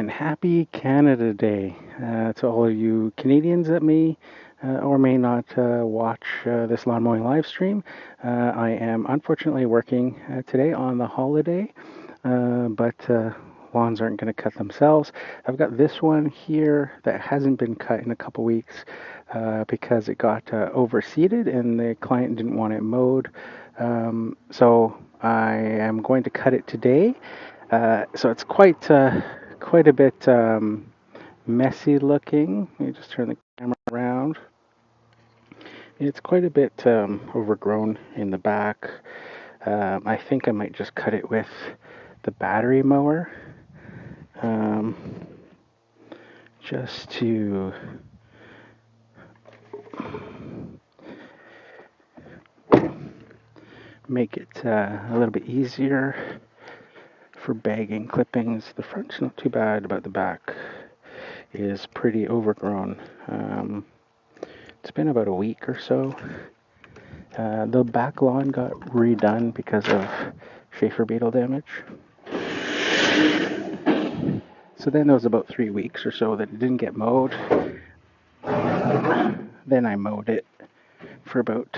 and happy Canada Day to all of you Canadians that may or may not watch this lawn mowing live stream. I am unfortunately working today on the holiday, but lawns aren't going to cut themselves. I've got this one here that hasn't been cut in a couple weeks because it got overseeded and the client didn't want it mowed. So I am going to cut it today. So it's quite a bit messy looking. Let me just turn the camera around. It's quite a bit overgrown in the back. I think I might just cut it with the battery mower, um, just to make it a little bit easier for bagging clippings. The front's not too bad, but the back is pretty overgrown. It's been about a week or so. The back lawn got redone because of Schaefer beetle damage. So then there was about 3 weeks or so that it didn't get mowed. Then I mowed it for about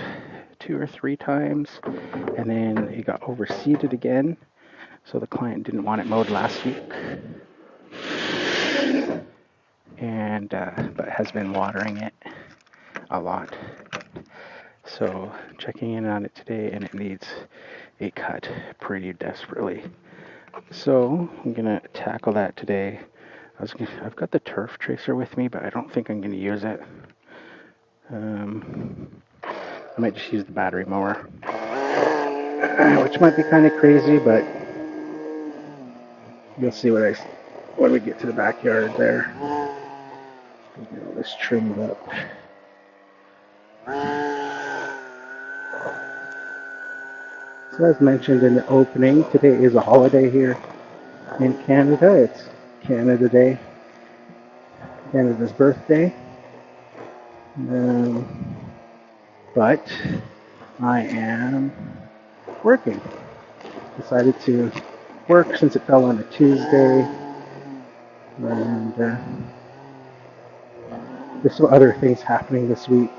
2 or 3 times, and then it got overseeded again. So the client didn't want it mowed last week, and but has been watering it a lot. So checking in on it today, and it needs a cut pretty desperately. So I'm gonna tackle that today. I've got the turf tracer with me, but I don't think I'm gonna use it. I might just use the battery mower, which might be kind of crazy, but you'll see when we get to the backyard there. Get all this trimmed up. So as mentioned in the opening, today is a holiday here in Canada. It's Canada Day, Canada's birthday. But I am working. Decided to work since it fell on a Tuesday, and there's some other things happening this week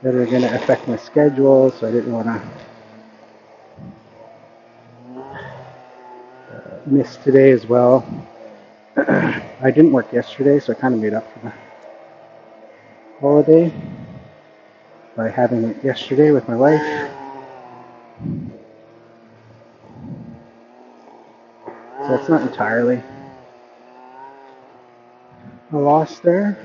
that are going to affect my schedule, so I didn't want to miss today as well. I didn't work yesterday, so I kind of made up for the holiday by having it yesterday with my wife. So it's not entirely a loss there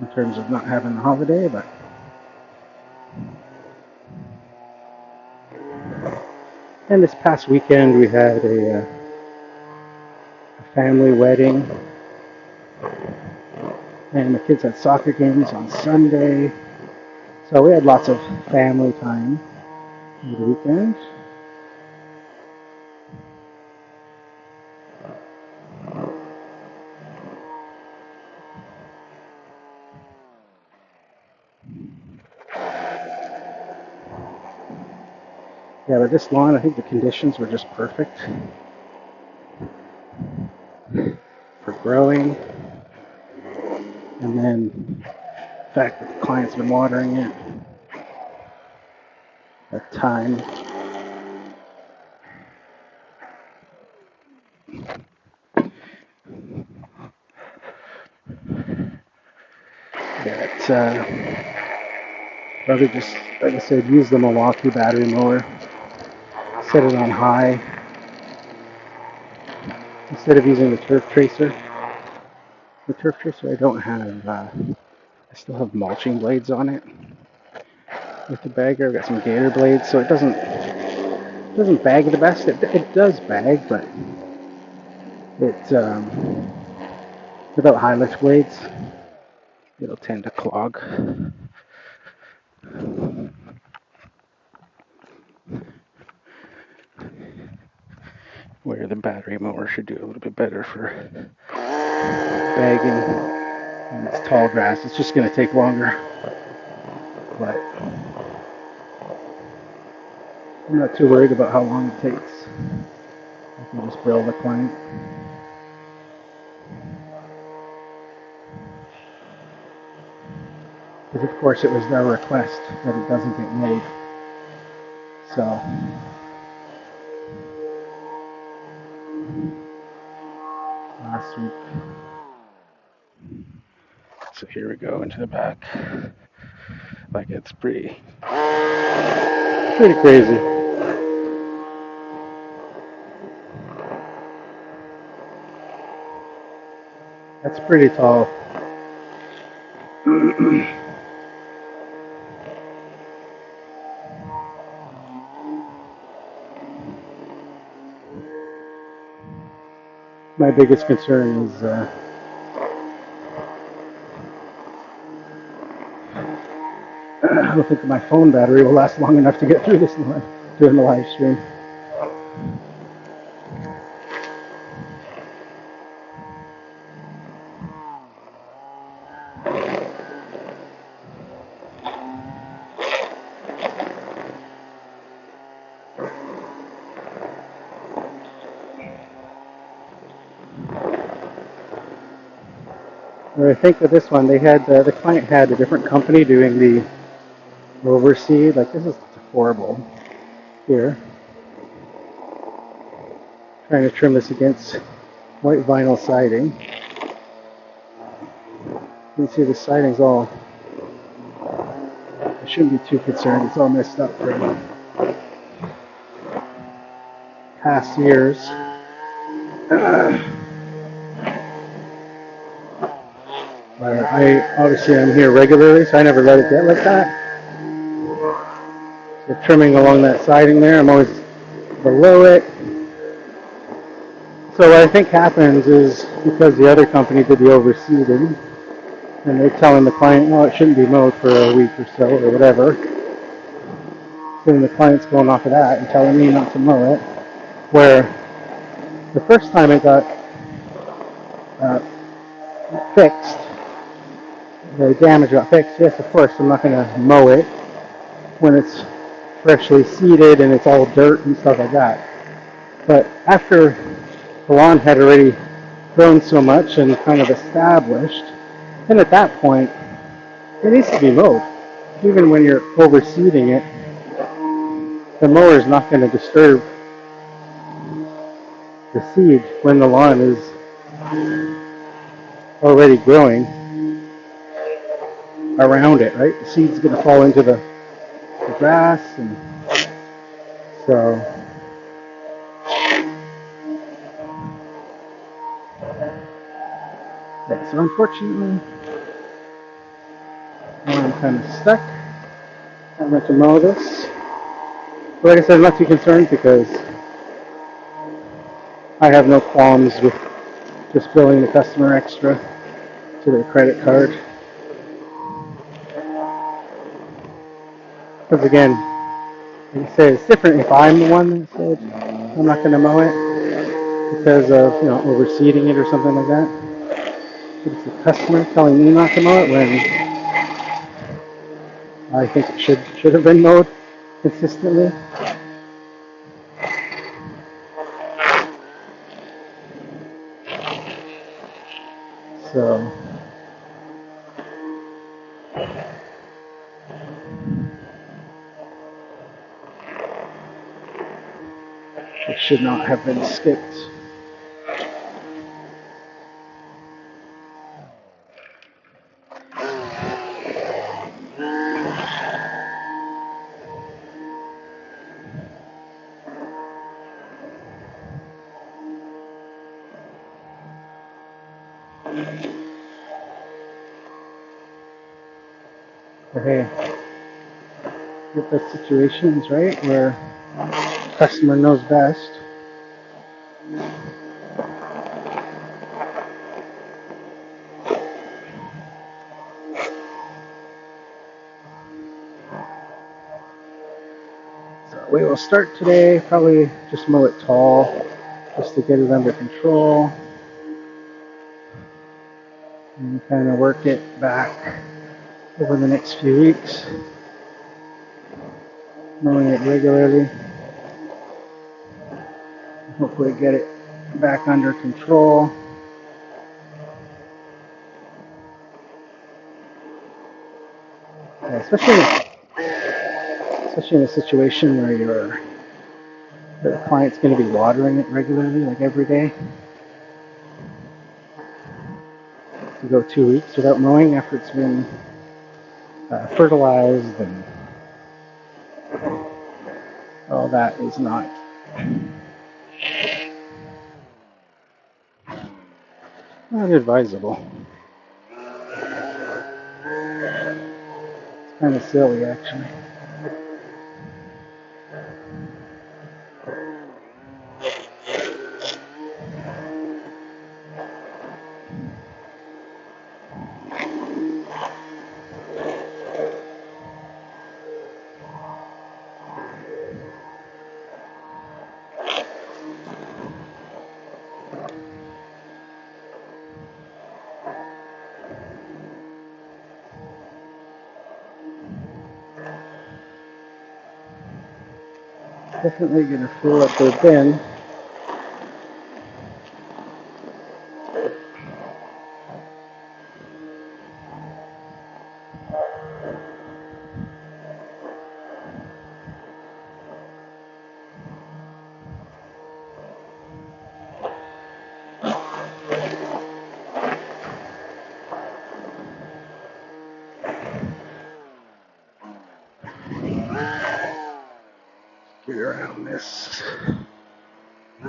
in terms of not having the holiday, but and this past weekend we had a family wedding, and the kids had soccer games on Sunday, so we had lots of family time over the weekend. Yeah, but this lawn, I think the conditions were just perfect for growing. And then the fact that the client's been watering it a ton. Yeah, it's probably just, like I said, use the Milwaukee battery mower. Set it on high instead of using the turf tracer. The turf tracer I don't have, I still have mulching blades on it. With the bagger, I've got some gator blades, so it doesn't bag the best. It does bag, but it without high lift blades, it'll tend to clog. Where the battery mower should do a little bit better for bagging. And it's tall grass, it's just going to take longer. But I'm not too worried about how long it takes. I You just bill the client. Because of course it was their request that it doesn't get made. So last week. So here we go into the back. Like it's pretty crazy. That's pretty tall. My biggest concern is I don't think my phone battery will last long enough to get through this during the live stream. I think with this one, they had the client had a different company doing the overseed. Like this is horrible. Here, trying to trim this against white vinyl siding. You can see the siding's all. I shouldn't be too concerned. It's all messed up from past years. I obviously I'm here regularly, so I never let it get like that. So trimming along that siding there, I'm always below it. So what I think happens is because the other company did the overseeding, and they're telling the client, oh, it shouldn't be mowed for a week or so or whatever. So then the client's going off of that and telling me not to mow it. Where the first time it got fixed, the damage got fixed, yes, of course, I'm not going to mow it when it's freshly seeded and it's all dirt and stuff like that. But after the lawn had already grown so much and kind of established, then at that point, it needs to be mowed. Even when you're overseeding it, the mower is not going to disturb the seed when the lawn is already growing around it, right? The seed's going to fall into the grass, and so yeah, so unfortunately I'm kind of stuck. I'm going to mow this. But like I said, I'm not too concerned because I have no qualms with just billing the customer extra to their credit card. Because again, like I said, it's different if I'm the one that said I'm not going to mow it because of overseeding it or something like that. But it's the customer telling me not to mow it when I think it should have been mowed consistently. So it should not have been skipped. But hey, get those situations right where the customer knows best. So we will start today, probably just mow it tall, just to get it under control. And kind of work it back over the next few weeks, mowing it regularly. hopefully get it back under control. Especially in a situation where the client's going to be watering it regularly, like every day. To go 2 weeks without mowing after it's been fertilized and all that is not advisable. It's kind of silly, actually. Definitely going to fill up their bin. Get around this. I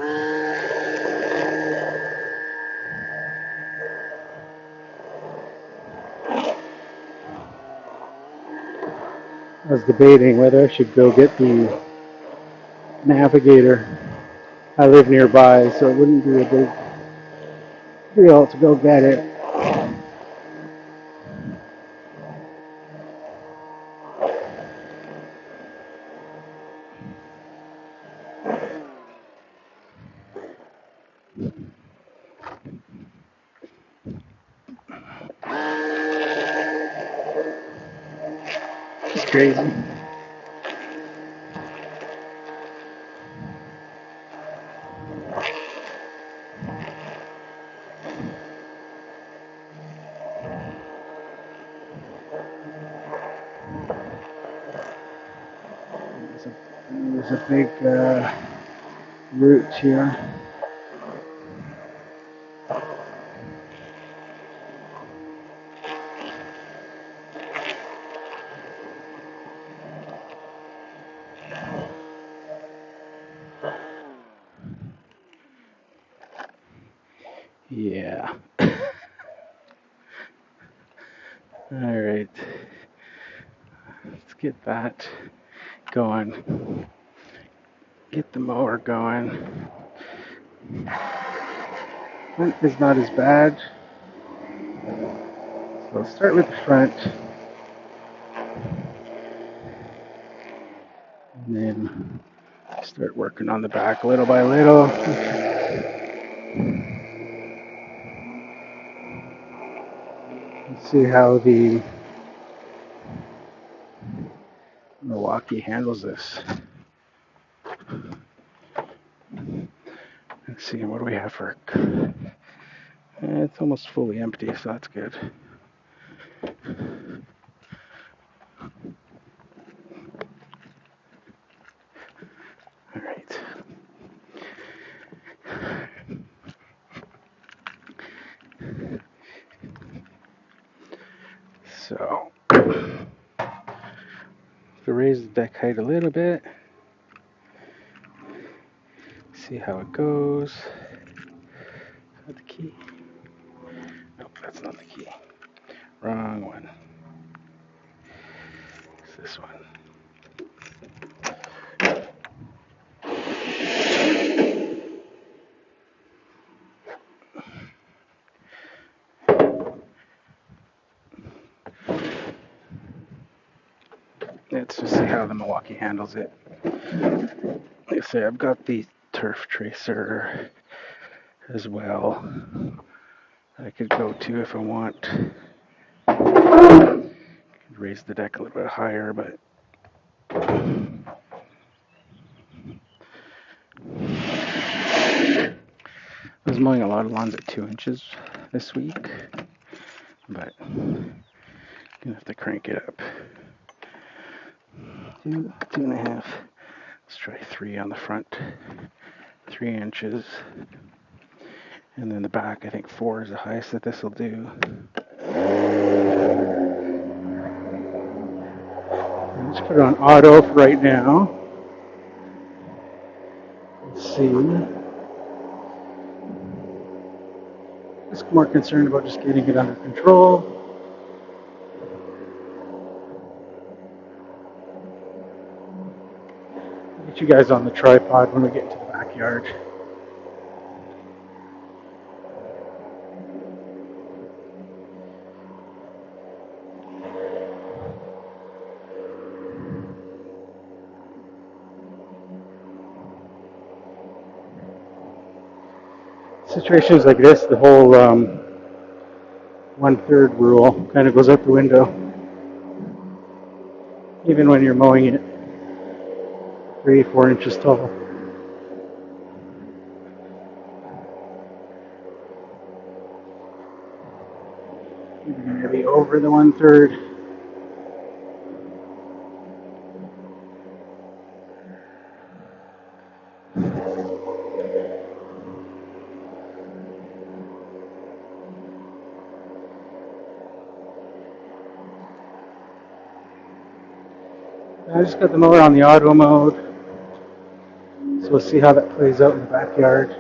was debating whether I should go get the navigator. I live nearby, so it wouldn't be a big deal to go get it. It's crazy. There's a big root here. Yeah. All right. Let's get that going. Get the mower going. Front is not as bad. So I'll start with the front. And then start working on the back little by little. Let's see how the Milwaukee handles this. Let's see, what do we have for? It's almost fully empty, so that's good. All right. So, to raise the deck height a little bit. See how it goes. Is that the key? Nope, that's not the key. Wrong one. It's this one. Let's just see how the Milwaukee handles it. Like I say, I've got the turf tracer as well. I could go to if I want. Raise the deck a little bit higher, but was mowing a lot of lawns at 2 inches this week, but I'm gonna have to crank it up. 2.5. Let's try 3 on the front. 3 inches. And then the back, I think 4 is the highest that this will do. Let's put it on auto for right now. Let's see. Just more concerned about just getting it under control. Get you guys on the tripod when we get into the backyard. Situations like this, the whole 1/3 rule kind of goes out the window. Even when you're mowing it 3-4 inches tall. You're going to be over the 1/3. I just got the mower on the auto mode, so we'll see how that plays out in the backyard.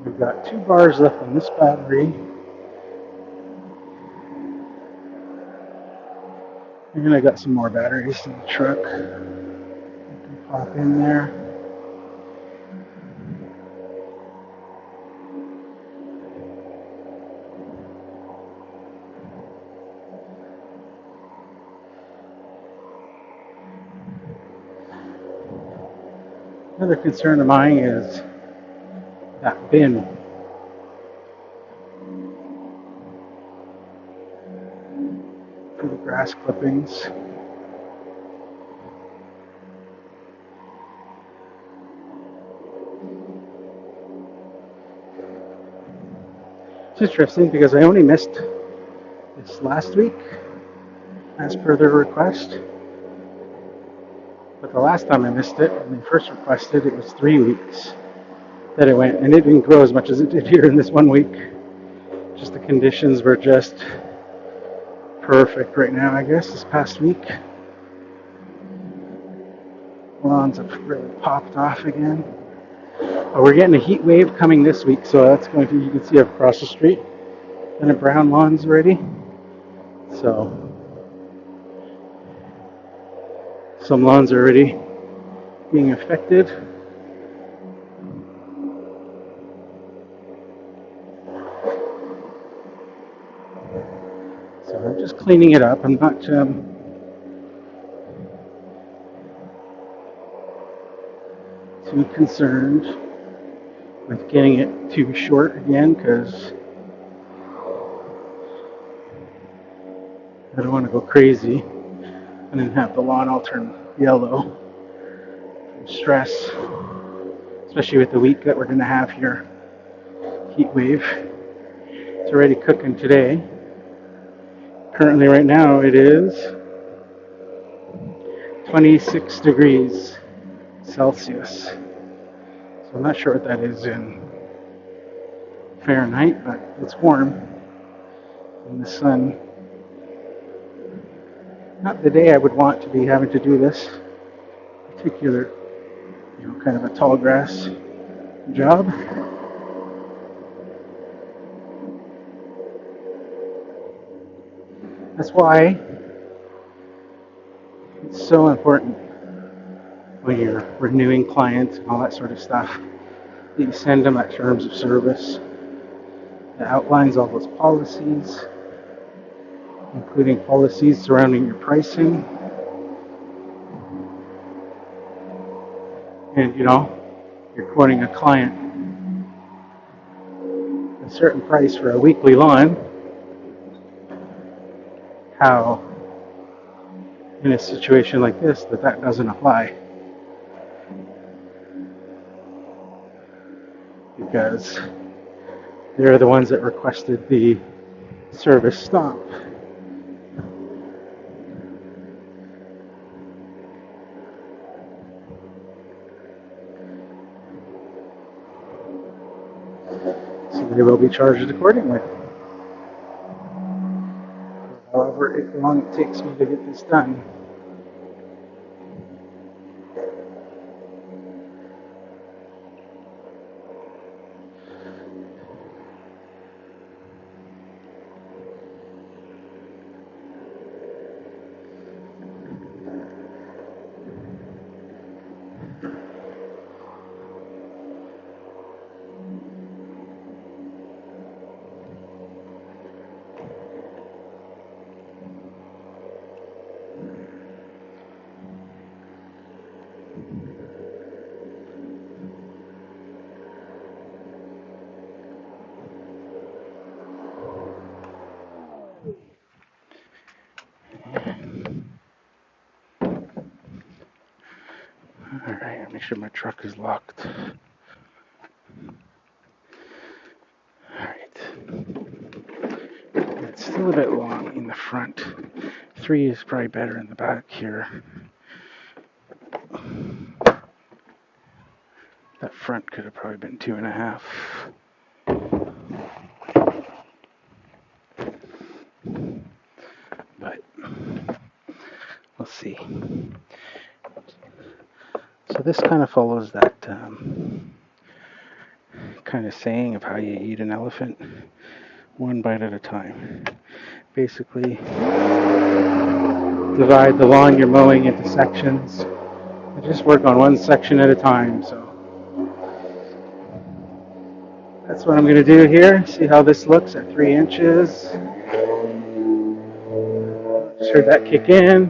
We've got 2 bars left on this battery. And I got some more batteries in the truck. You can pop in there. Another concern of mine is that bin. For the grass clippings. It's interesting because I only missed this last week as per their request. But the last time I missed it, when they first requested, it was 3 weeks that it went, and it didn't grow as much as it did here in this 1 week. Just the conditions were just perfect right now, I guess, this past week. Lawns have really popped off again. But we're getting a heat wave coming this week, so that's going to, you can see across the street, and the brown lawns already. So some lawns are already being affected. So I'm just cleaning it up. I'm not too concerned with getting it too short again, because I don't want to go crazy and then have the lawn all turn yellow from stress, especially with the week that we're going to have here. Heat wave. It's already cooking today. Currently right now it is 26 degrees Celsius. So I'm not sure what that is in Fahrenheit, but it's warm in the sun. Not the day I would want to be having to do this particular, kind of a tall grass job. That's why it's so important when you're renewing clients and all that sort of stuff that you send them that terms of service that outlines all those policies, including policies surrounding your pricing. And you're quoting a client a certain price for a weekly lawn. How in a situation like this that doesn't apply, because they're the ones that requested the service stop. So they will be charged accordingly. However long it takes me to get this done. Alright, make sure my truck is locked. Alright. It's still a bit long in the front. 3 is probably better in the back here. That front could have probably been 2.5. But we'll see. So this kind of follows that kind of saying of how you eat an elephant, one bite at a time. Basically, divide the lawn you're mowing into sections and just work on one section at a time. So that's what I'm going to do here. See how this looks at 3 inches. Just heard that kick in.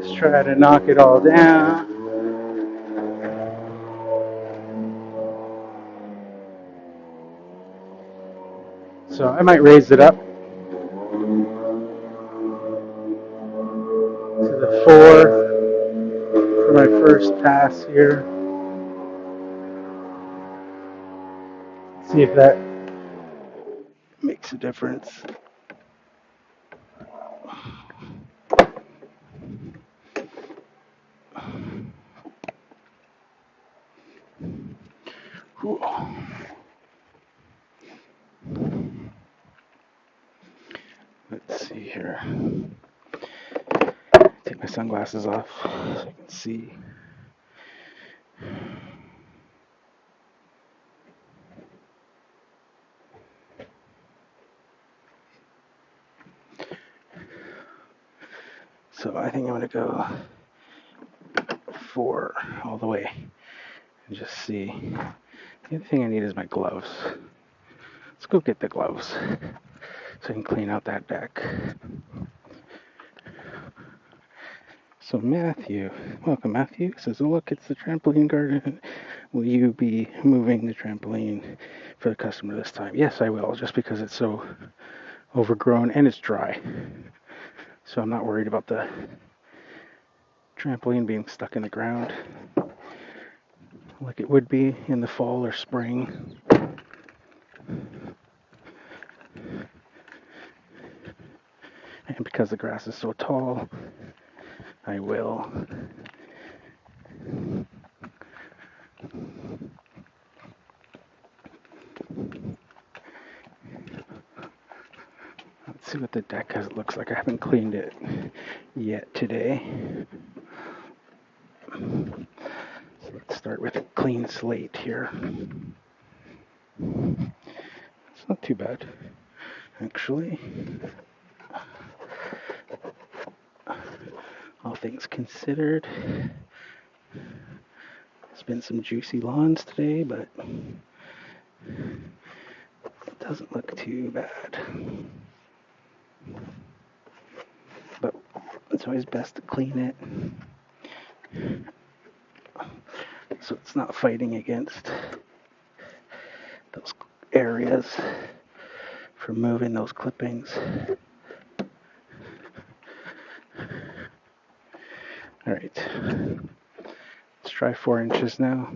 Just try to knock it all down. So I might raise it up to the 4 for my first pass here. See if that makes a difference. Ooh. Let's see here. Take my sunglasses off so I can see. So I think I'm going to go 4 all the way and just see. The other thing I need is my gloves. Let's go get the gloves so I can clean out that deck. So Matthew, welcome Matthew, says, oh, look, it's the trampoline garden. Will you be moving the trampoline for the customer this time? Yes, I will, just because it's so overgrown and it's dry. So I'm not worried about the trampoline being stuck in the ground like it would be in the fall or spring. And because the grass is so tall, I will. Let's see what the deck has looks like. I haven't cleaned it yet today. So let's start with a clean slate here. It's not too bad, actually. all things considered. There's been some juicy lawns today, but it doesn't look too bad. But it's always best to clean it so it's not fighting against those areas for moving those clippings. All right, let's try 4 inches now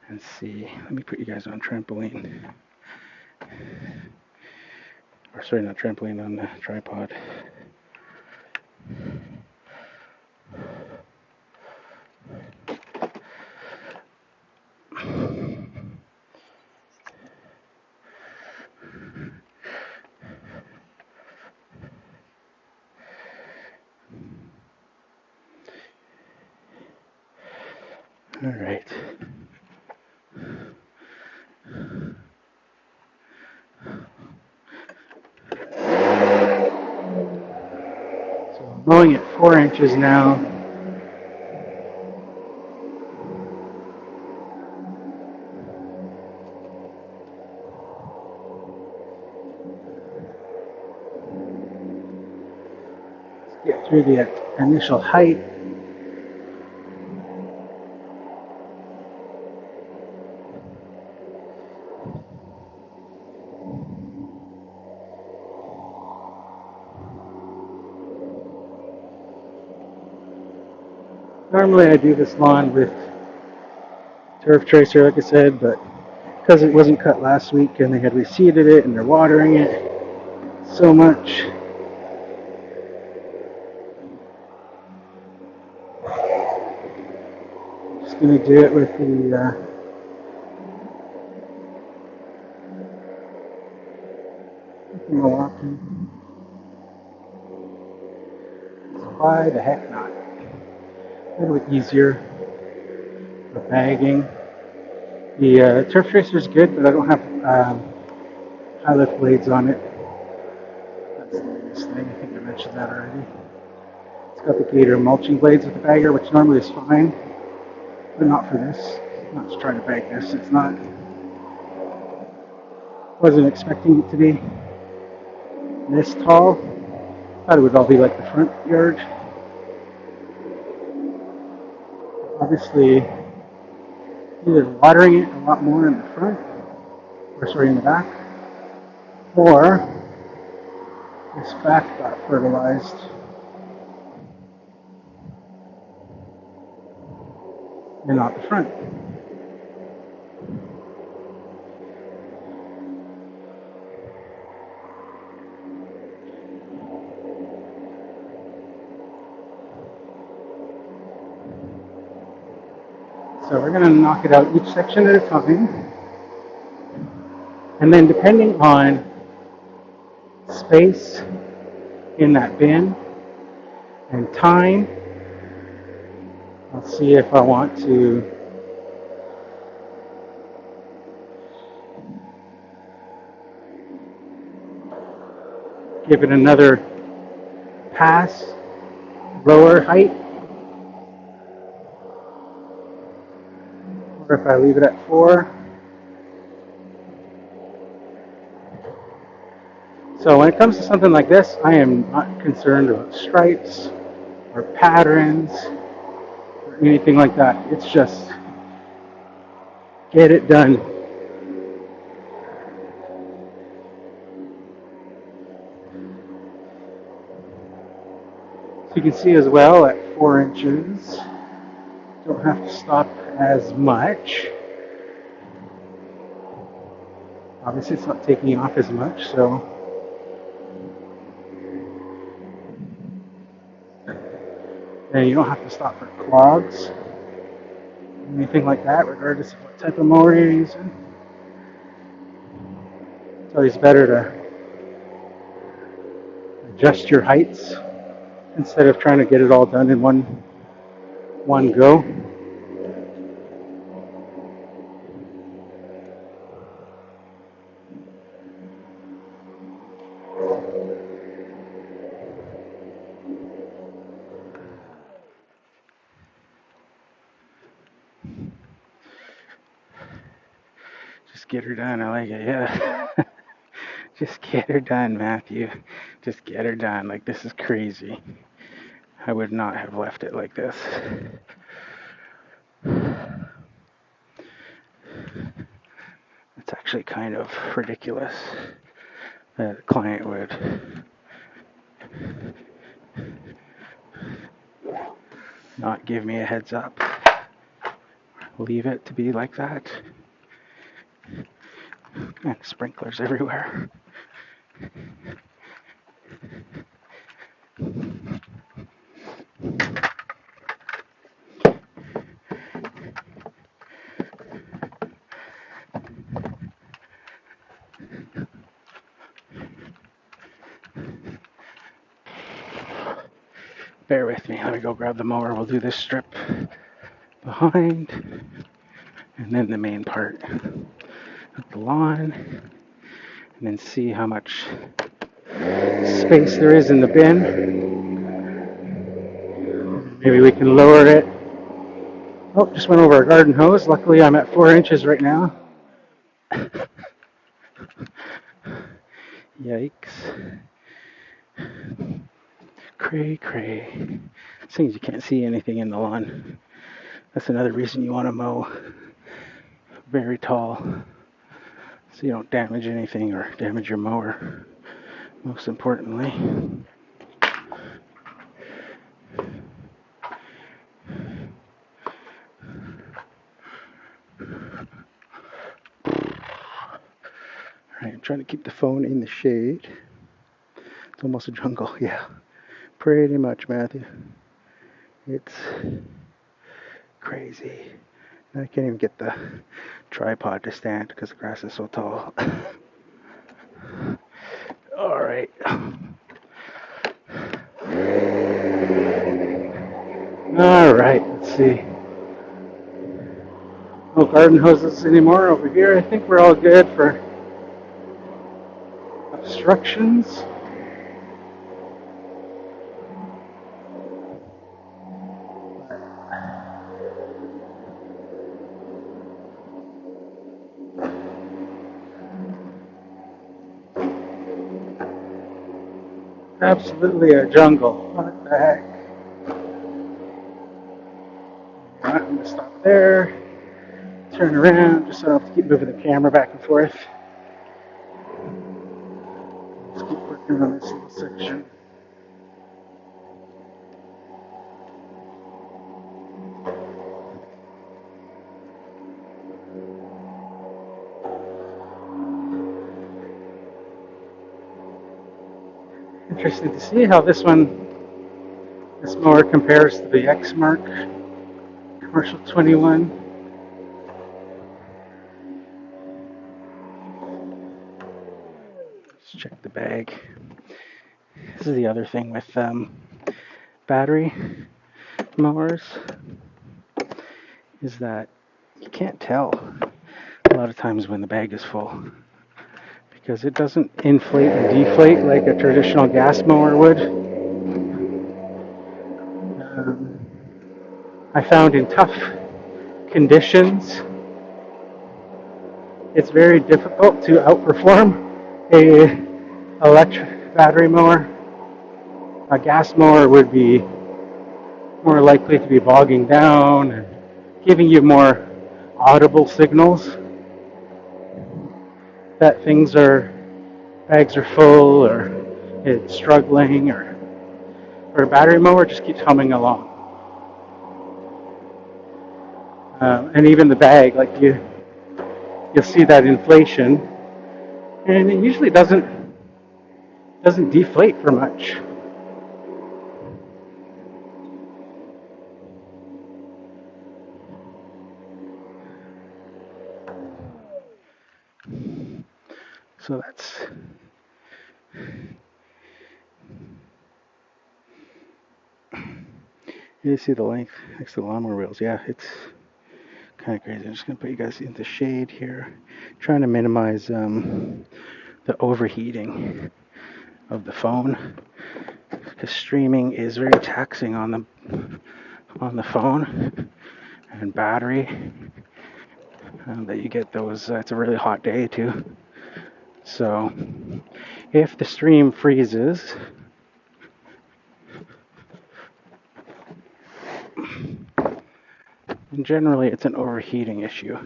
and see. Let me put you guys on trampoline. Or sorry, not trampoline, on the tripod. All right. So I'm mowing at 4 inches now. Let's get through the initial height. Normally I do this lawn with turf tracer, like I said, but because it wasn't cut last week and they had reseeded it and they're watering it so much, I'm just going to do it with the Milwaukee. Why the heck not? A little bit easier for bagging. The turf tracer is good, but I don't have high lift blades on it. That's the biggest thing. I think I mentioned that already. It's got the Gator mulching blades with the bagger, which normally is fine, but not for this. I'm not just trying to bag this. It's not. Wasn't expecting it to be this tall. Thought it would all be like the front yard. Obviously, either watering it a lot more in the front, or sorry, in the back, or this back got fertilized and not the front. So we're going to knock it out each section at a time. And then depending on space in that bin and time, I'll see if I want to give it another pass, lower height, or if I leave it at 4. So when it comes to something like this, I am not concerned about stripes or patterns or anything like that. It's just get it done. So you can see as well at 4 inches, don't have to stop as much. Obviously it's not taking off as much, so and you don't have to stop for clogs, anything like that, regardless of what type of mower you're using. It's always better to adjust your heights instead of trying to get it all done in one go. get her done. I like it, yeah. Just get her done, Matthew. Just get her done. Like, this is crazy. I would not have left it like this. It's actually kind of ridiculous that a client would not give me a heads up. Leave it to be like that. And sprinklers everywhere. Bear with me. Let me go grab the mower. We'll do this strip behind, and then the main part of the lawn, and then see how much space there is in the bin. Maybe we can lower it. Oh, just went over a garden hose. Luckily, I'm at 4 inches right now. Yikes. Cray, cray. Things you can't see anything in the lawn. That's another reason you want to mow very tall, so you don't damage anything or damage your mower, most importantly. Alright, I'm trying to keep the phone in the shade. It's almost a jungle, yeah. Pretty much, Matthew. It's crazy. I can't even get the tripod to stand because the grass is so tall. Alright. Alright, let's see. No garden hoses anymore over here. I think we're all good for obstructions. Absolutely a jungle. What the heck? Alright, I'm going to stop there. Turn around just so I don't have to keep moving the camera back and forth. Just keep working on this little section. Interesting to see how this mower compares to the X Mark Commercial 21. Let's check the bag. This is the other thing with battery mowers, is that you can't tell a lot of times when the bag is full, because it doesn't inflate and deflate like a traditional gas mower would. I found in tough conditions, it's very difficult to outperform a electric battery mower. A gas mower would be more likely to be bogging down and giving you more audible signals that bags are full, or it's struggling, or a battery mower just keeps humming along. And even the bag, like you'll see that inflation, and it usually doesn't deflate for much. So that's you see the length next to the lawnmower wheels. Yeah, it's kind of crazy. I'm just gonna put you guys in the shade here, trying to minimize the overheating of the phone, because streaming is very taxing on the phone and battery. that you get those. It's a really hot day too. So if the stream freezes, and generally it's an overheating issue.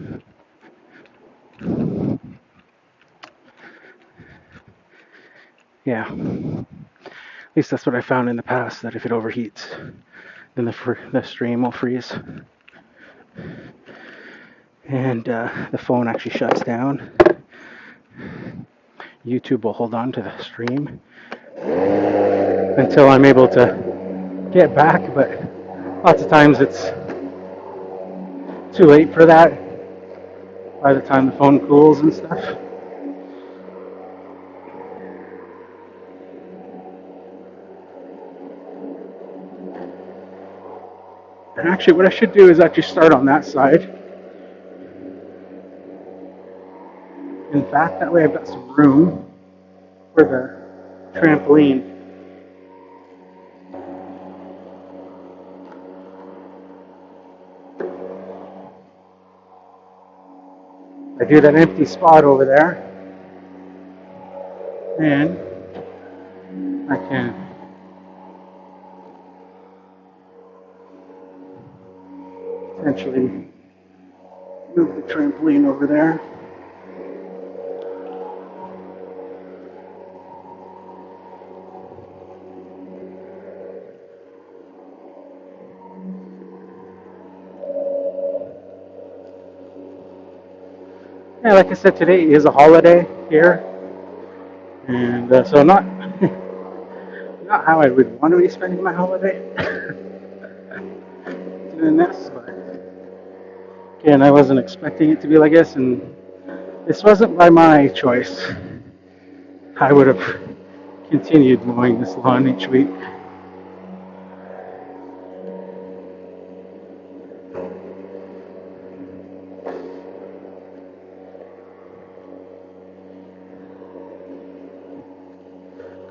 Yeah, at least that's what I found in the past, that if it overheats, then the stream will freeze. And the phone actually shuts down. YouTube will hold on to the stream until I'm able to get back, but lots of times it's too late for that by the time the phone cools and stuff. And actually, what I should do is actually start on that side. In fact, that way I've got some room for the trampoline. I do that empty spot over there, and I can potentially move the trampoline over there. Yeah, like I said, today is a holiday here, and so not not how I would want to be spending my holiday doing this, but again, I wasn't expecting it to be like this, and this wasn't by my choice. I would have continued mowing this lawn each week.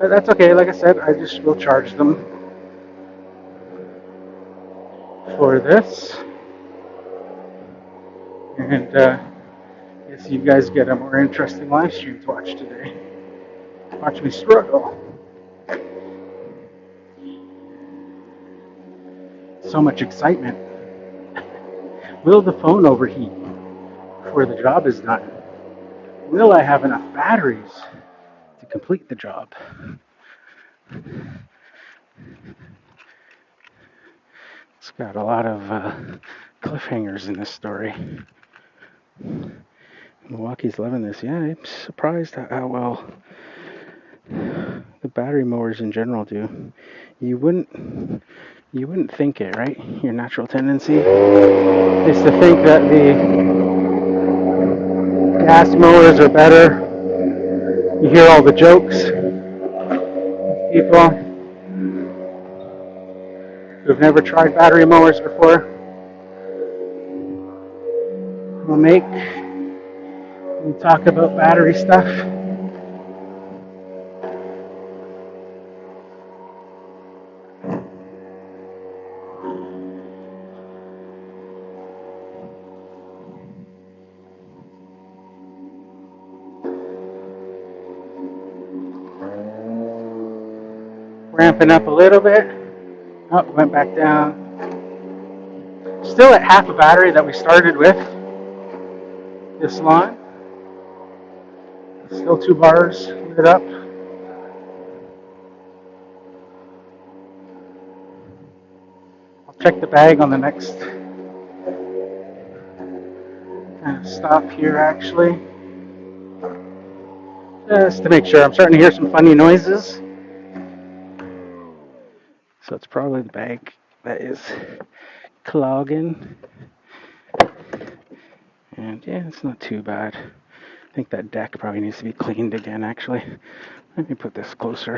But that's okay, like I said, I just will charge them for this. And I guess you guys get a more interesting live stream to watch today. Watch me struggle. So much excitement. Will the phone overheat before the job is done? Will I have enough batteries to complete the job? It's got a lot of cliffhangers in this story. Milwaukee's loving this. Yeah, I'm surprised how well the battery mowers in general do. You wouldn't think it, right? Your natural tendency is to think that the gas mowers are better. You hear all the jokes. People who've never tried battery mowers before will make and talk about battery stuff. Ramping up a little bit. Oh, went back down. Still at half a battery that we started with this lawn. Still 2 bars lit up. I'll check the bag on the next kind of stop here actually. Just to make sure. I'm starting to hear some funny noises. So it's probably the bag that is clogging. And yeah, it's not too bad. I think that deck probably needs to be cleaned again actually. Let me put this closer.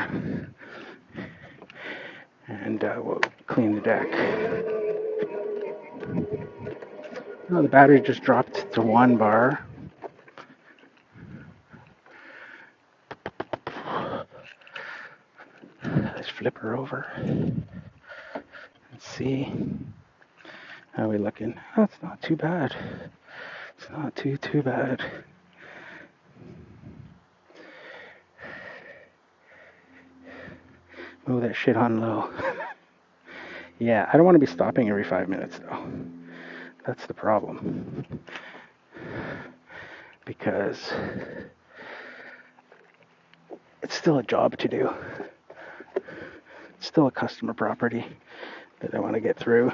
And we'll clean the deck. Oh, the battery just dropped to 1 bar. Let's flip her over. Let's see. How are we looking? That's not too bad. It's not too bad. Move that shit on low. Yeah, I don't want to be stopping every 5 minutes though. That's the problem. Because it's still a job to do. It's still a customer property that I want to get through.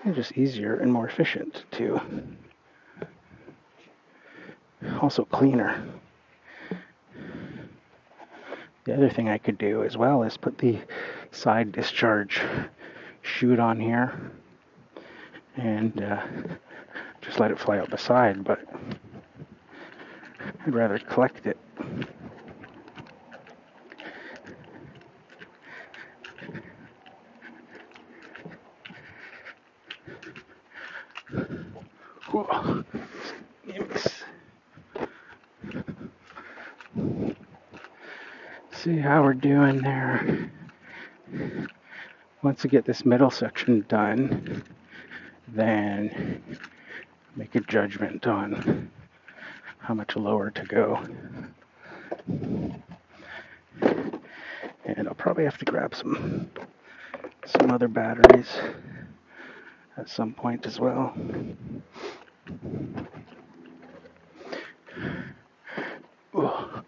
And just easier and more efficient too. Also cleaner. The other thing I could do as well is put the side discharge chute on here and just let it fly out the side, but I'd rather collect it. See how we're doing there. Once we get this middle section done, then make a judgment on how much lower to go. And I'll probably have to grab some other batteries at some point as well. Ugh.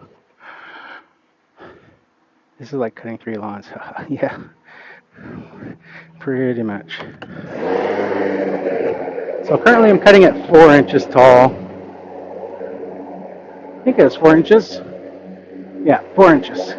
This is like cutting 3 lawns. Yeah, pretty much. So currently I'm cutting at 4 inches tall. I think it's 4 inches. Yeah, 4 inches.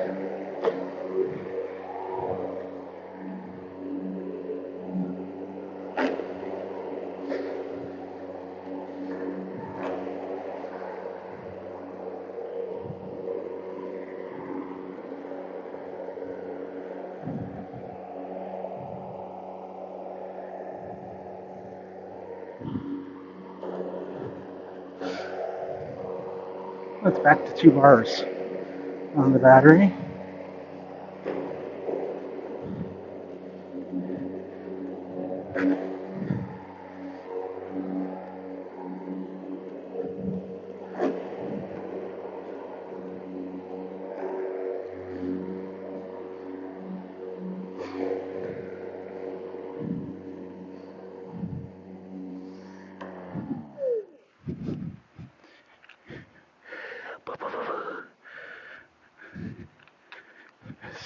It's back to 2 bars on the battery.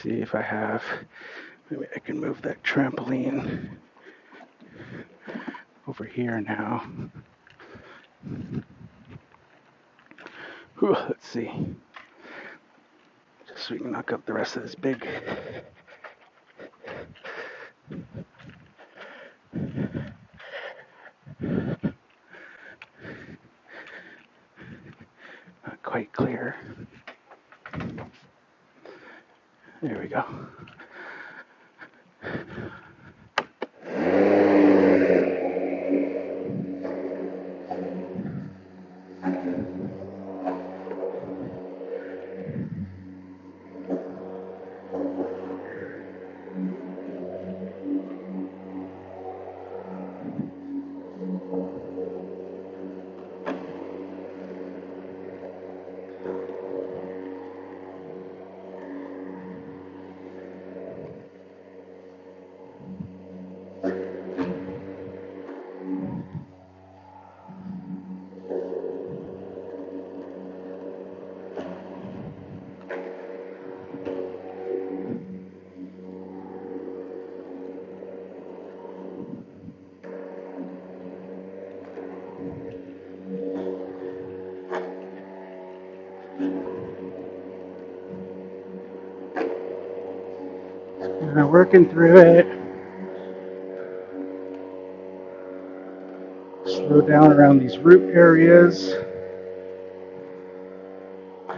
See if I have, maybe I can move that trampoline over here now. Whew, let's see. Just so we can knock out the rest of this big. Not quite clear. There we go. Working through it. Slow down around these root areas. I'll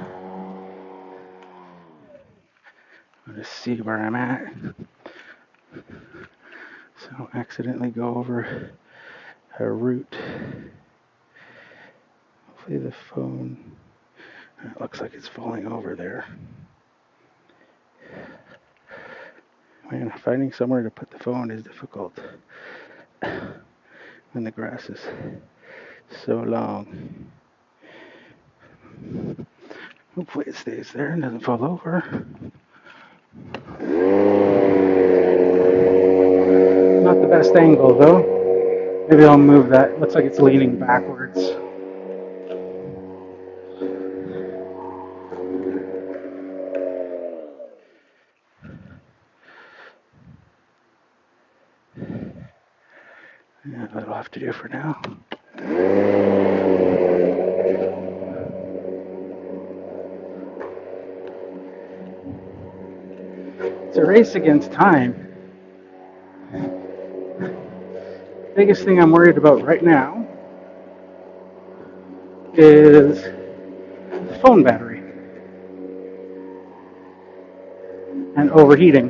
just see where I'm at. So I don't accidentally go over a root. Hopefully the phone, it looks like it's falling over there. Man, finding somewhere to put the phone is difficult. And the grass is so long. Hopefully it stays there and doesn't fall over. Not the best angle though. Maybe I'll move that. Looks like it's leaning backwards. Yeah, that'll have to do for now. It's a race against time. Biggest thing I'm worried about right now is the phone battery and overheating.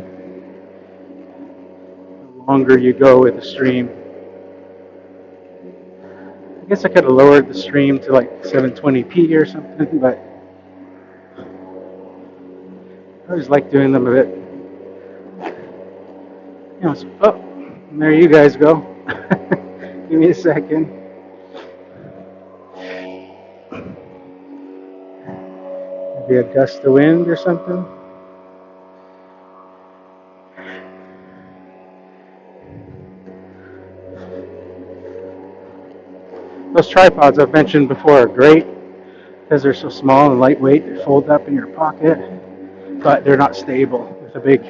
The longer you go with the stream. I guess I could have lowered the stream to like 720p or something, but I always like doing them a bit. Oh, there you guys go. Give me a second. Maybe a gust of wind or something. Those tripods I've mentioned before are great because they're so small and lightweight. They fold up in your pocket, but they're not stable with a big,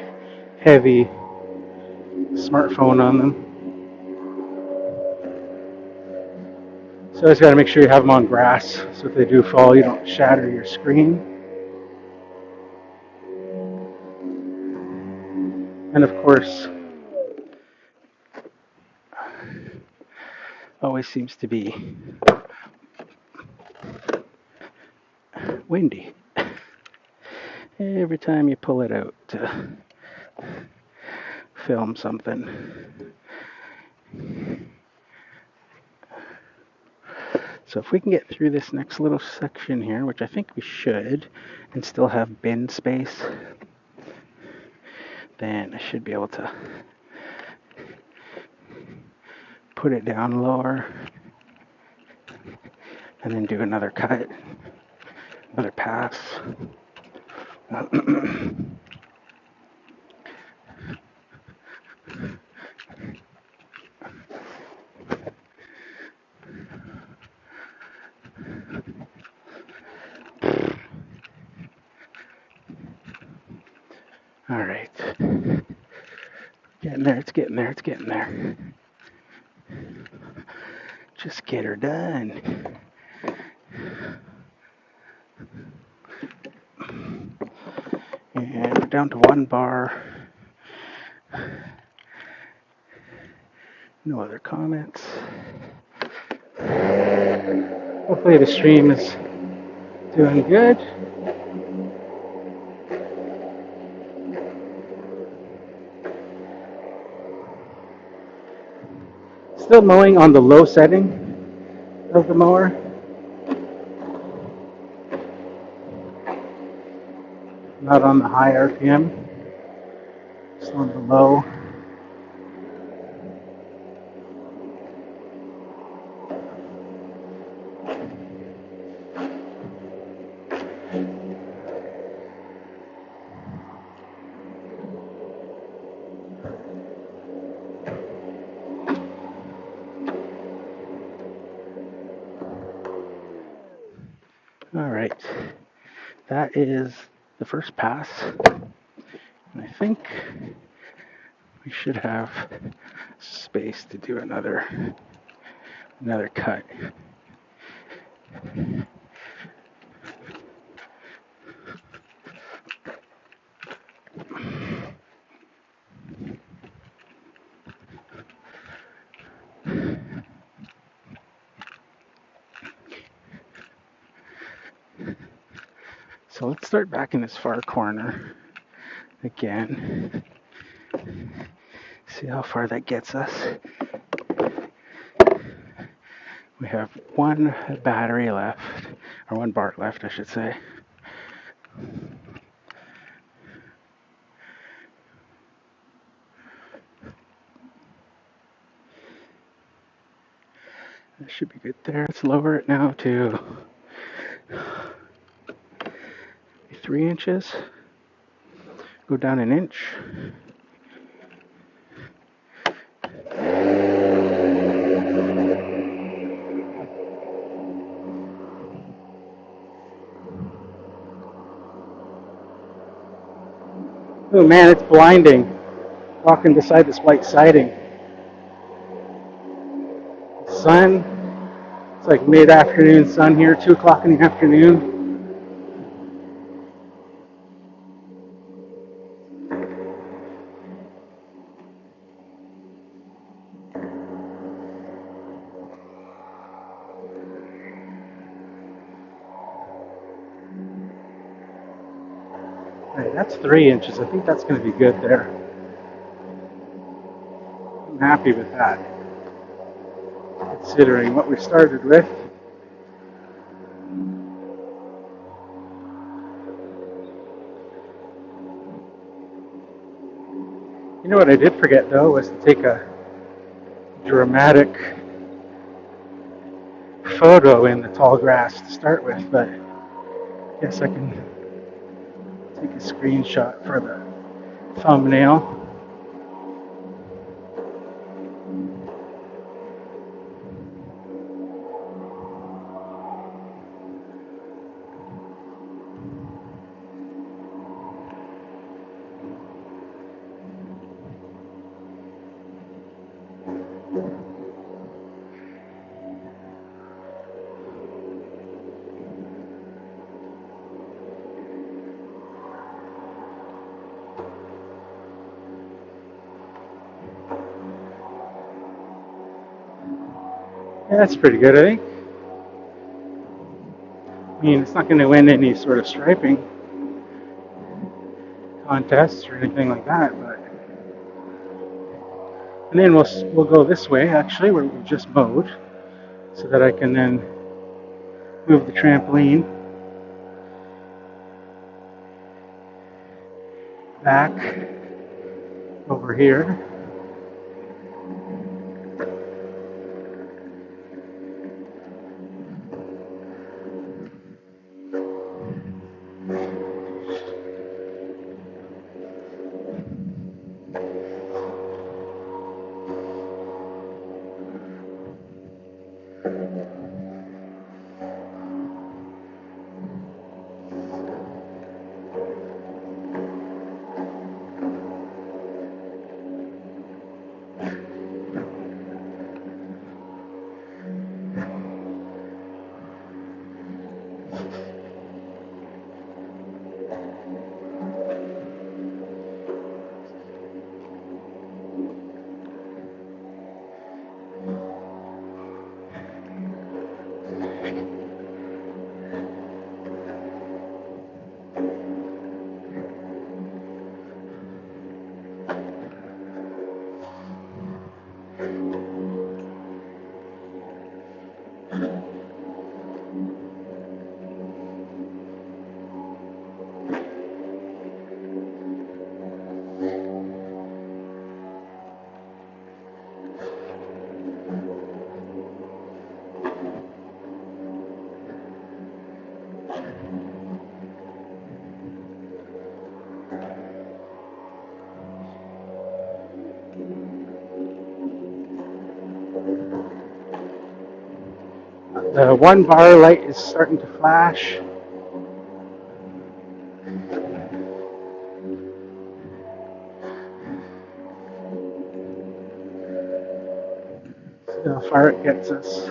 heavy smartphone on them. So I just got to make sure you have them on grass so if they do fall, you don't shatter your screen. And of course, always seems to be windy every time you pull it out to film something. So if we can get through this next little section here, which I think we should, and still have bin space, then I should be able to put it down lower and then do another cut, another pass. All right. Getting there, it's getting there, it's getting there. Just get her done. And we're down to one bar. No other comments. Hopefully the stream is doing good. Still mowing on the low setting of the mower. Not on the high RPM. Just on the low. All right, that is the first pass. And I think we should have space to do another cut. So let's start back in this far corner again. See how far that gets us. We have one battery left, or one bar left, I should say. That should be good there. Let's lower it now to 3 inches. Go down an inch. Oh man, it's blinding. Walking beside this white siding. Sun, it's like mid-afternoon sun here, 2 o'clock in the afternoon. Right, that's 3 inches. I think that's going to be good there. I'm happy with that, considering what we started with. You know what I did forget though was to take a dramatic photo in the tall grass to start with, but I guess I can take a screenshot for the thumbnail. Yeah, that's pretty good, I think. I mean, it's not going to win any sort of striping contests or anything like that, but and then we'll go this way actually, where we just mowed, so that I can then move the trampoline back over here. The one bar light is starting to flash. See how far it gets us.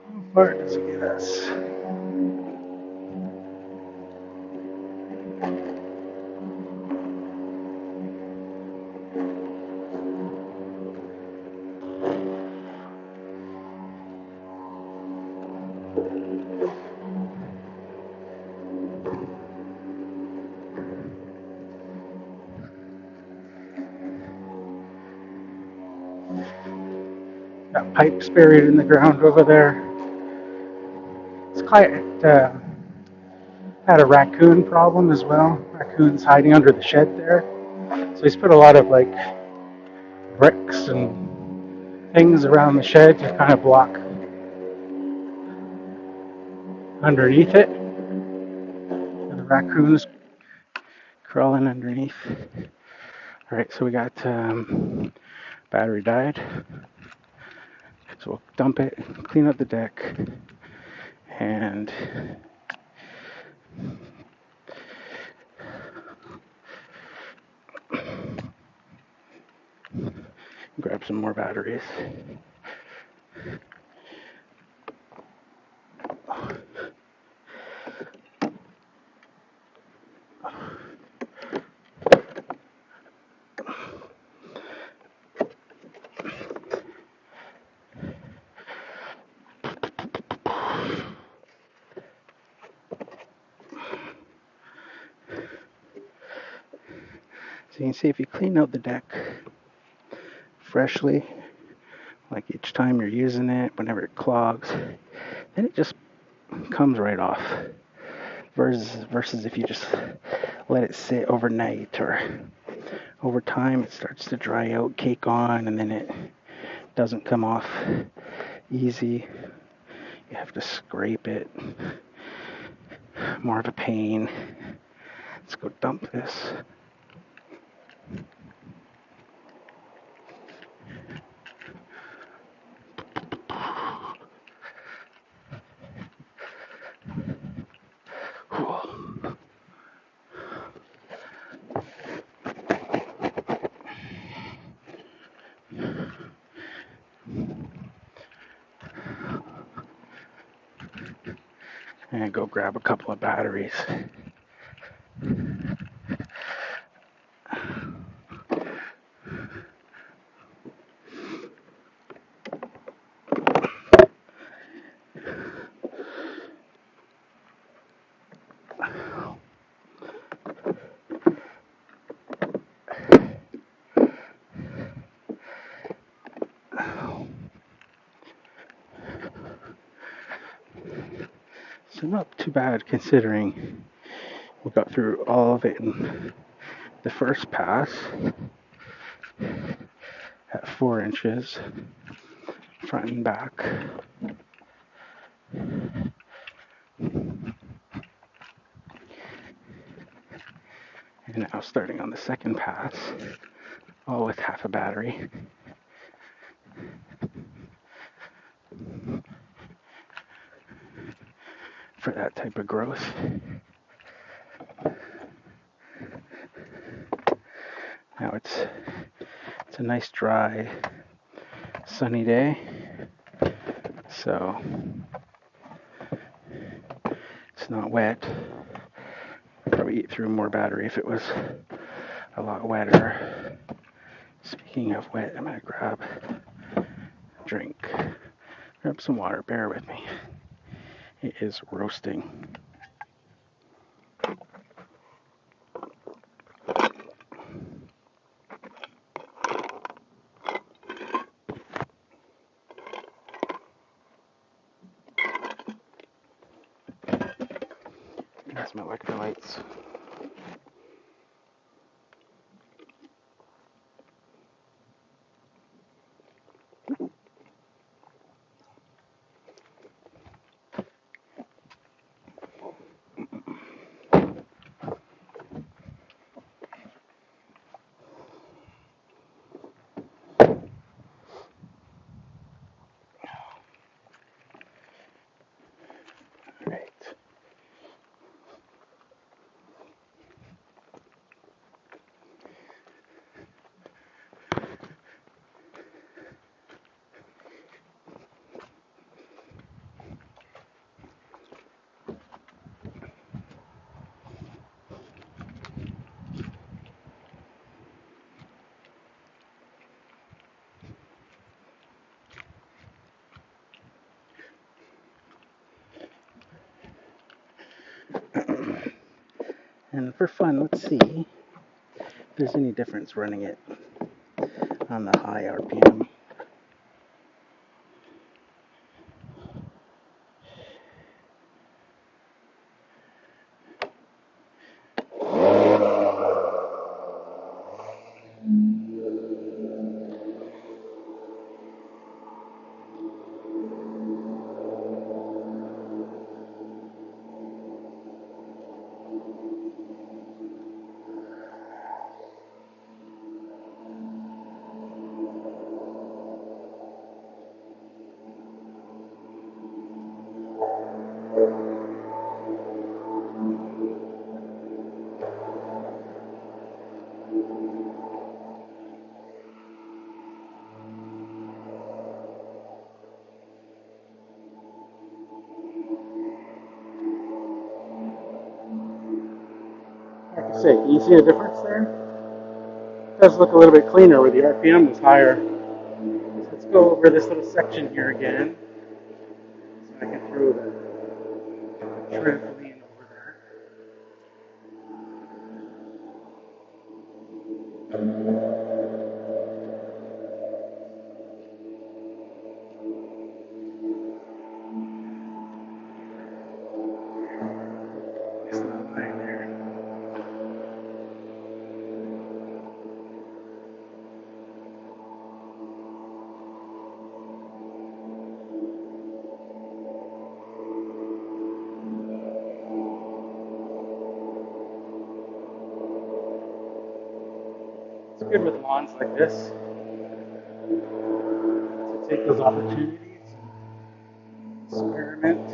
How far does it get us? Got pipes buried in the ground over there. It's quite had a raccoon problem as well. Raccoons hiding under the shed there. So he's put a lot of like bricks and things around the shed to kind of block underneath it. And the raccoons crawling underneath. All right, so we got battery died. So we'll dump it, clean up the deck, and grab some more batteries. So you can see if you clean out the deck freshly, like each time you're using it, whenever it clogs, then it just comes right off. Versus if you just let it sit overnight or over time, it starts to dry out, cake on, and then it doesn't come off easy. You have to scrape it. More of a pain. Let's go dump this. And go grab a couple of batteries. So not too bad considering we got through all of it in the first pass at 4 inches, front and back. And now starting on the second pass, all with half a battery. For that type of growth. Now it's a nice dry sunny day, so it's not wet. I'd probably eat through more battery if it was a lot wetter. Speaking of wet, I'm gonna grab a drink, grab some water, bear with me. It is roasting. That's my electrolytes. And for fun, let's see if there's any difference running it on the high RPM. Like I say, can you see the difference there? It does look a little bit cleaner where the RPM is higher. So let's go over this little section here again. So I can throw the trampoline over there. It's not lying there. It's good with lawns like this to take those opportunities and experiment.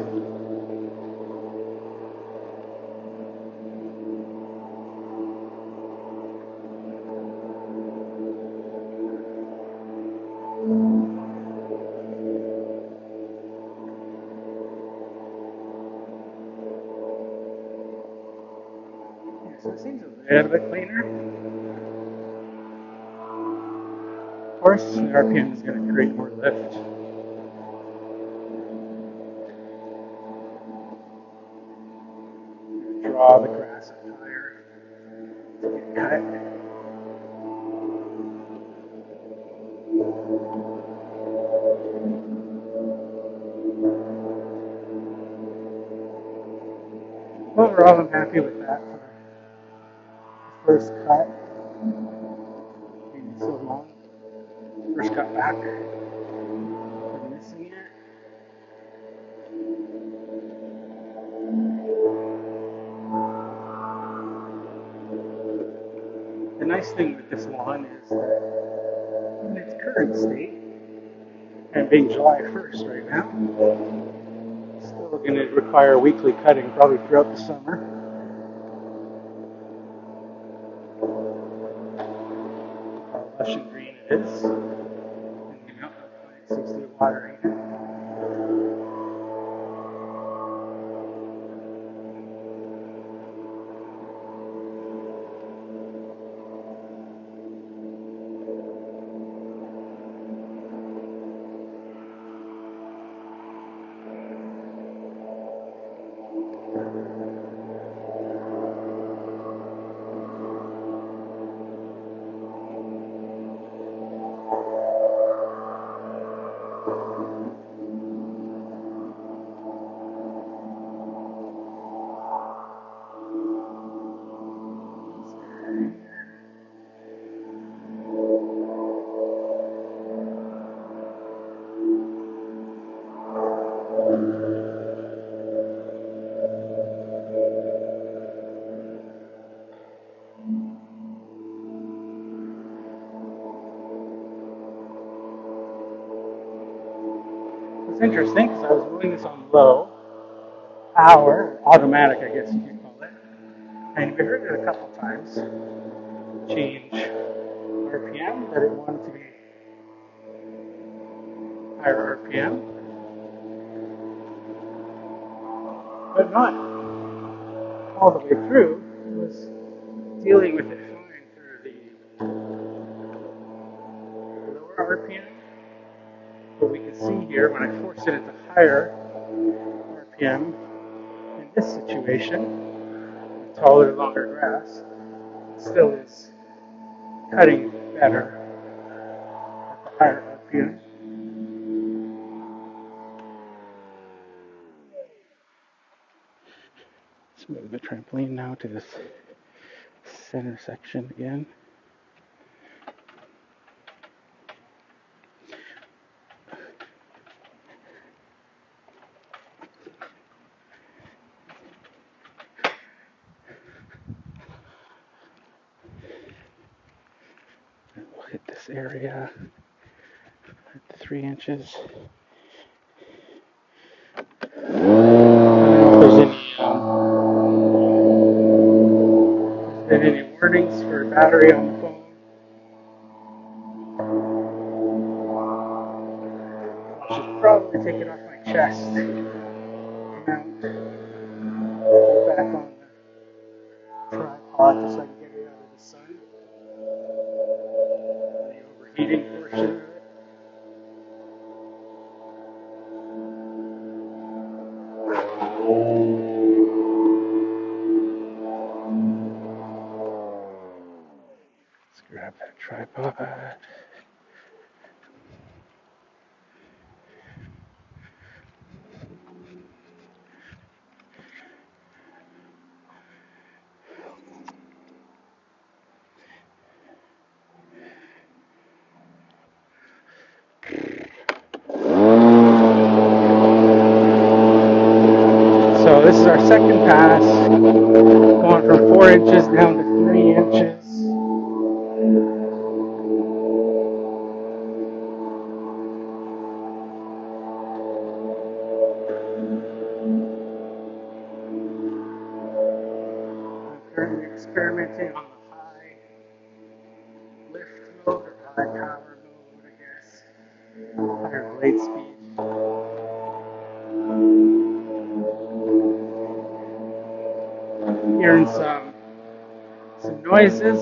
Yeah, so it seems a little bit cleaner. Of course, the RPM is going to create more lift. Draw the grass up higher to get cut. Overall, I'm happy with that for the first cut. Being so long. First cut back. I'm missing it. The nice thing with this lawn is that in its current state, and being July 1st right now, it's still going to require weekly cutting probably throughout the summer. How lush and green it is. And the outdoor plant seems to be watering it. It's interesting because I was doing this on low power, automatic, I guess you could call it. And we heard it a couple times. Change RPM, that it wanted to be higher RPM, but not all the way through. It was dealing with it fine through the lower RPM. But we can see here when I force it into higher RPM in this situation, with taller, longer grass, it still is cutting better at the higher RPM. Let's move the trampoline now to this center section again. And we'll hit this area at 3 inches. I don't know if there's any warnings for battery on the phone. I should probably take it off my chest. Mount. Put it back on the tripod. hot just so I can get it out of the sun. The overheating portion of it. Let's grab that tripod. So this is our second pass, going from 4 inches down to 3 inches. I'm currently experimenting on the high lift mode or high power mode, I guess. Higher blade speed. Hearing some noises,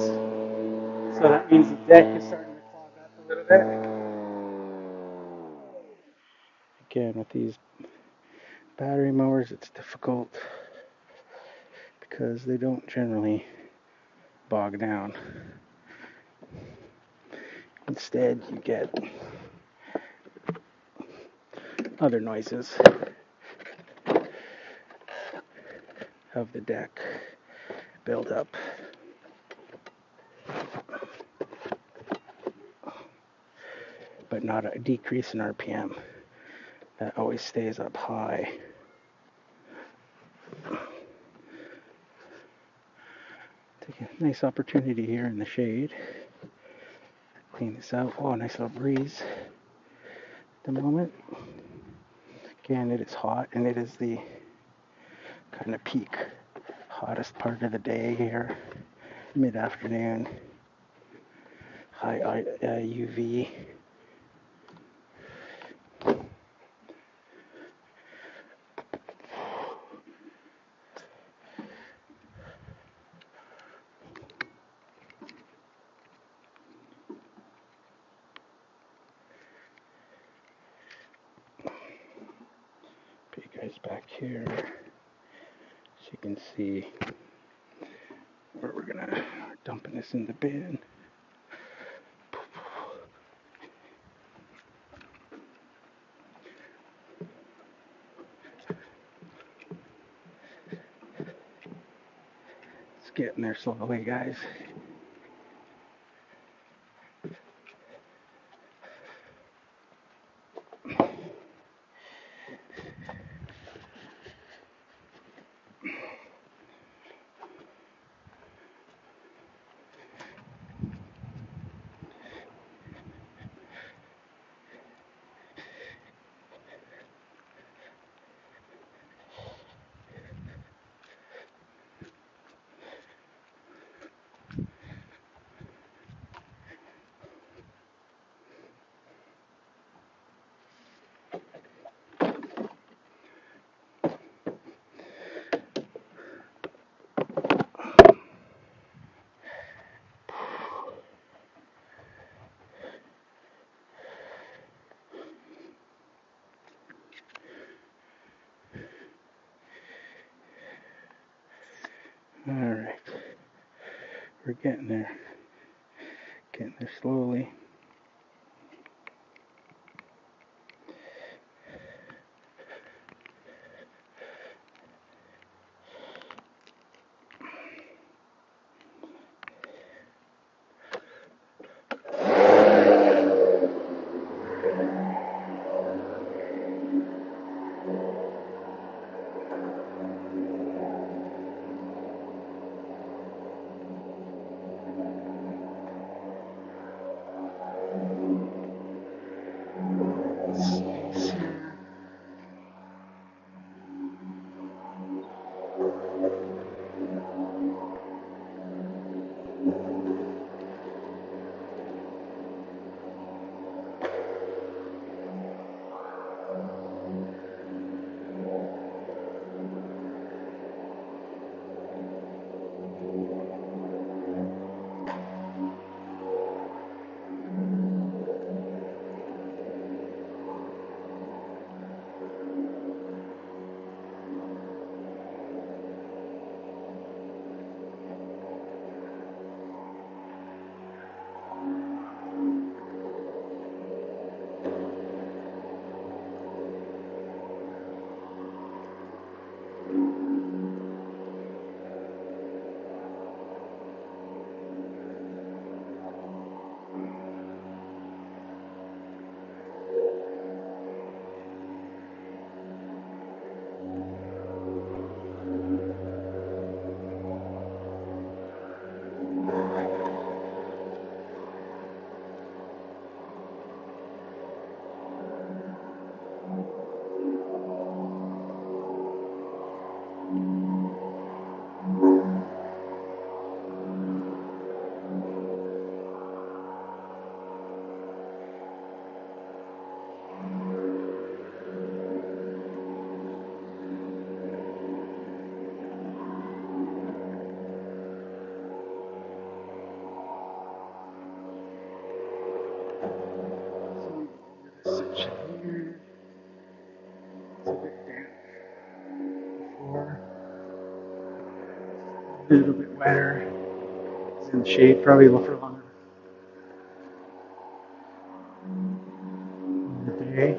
so that means the deck is starting to clog up a little bit. Again, with these battery mowers, it's difficult because they don't generally bog down. Instead, you get other noises of the deck build up. But not a decrease in RPM. That always stays up high. Take a nice opportunity here in the shade. Clean this out. Oh, nice little breeze at the moment. Again, it is hot, and it is the kind of peak hottest part of the day here, mid-afternoon. High UV. Put you guys back here so you can see where we're dumping this in the bin. It's getting there slowly, guys. All right, we're getting there slowly. A little bit wetter. It's in the shade probably for longer in the day.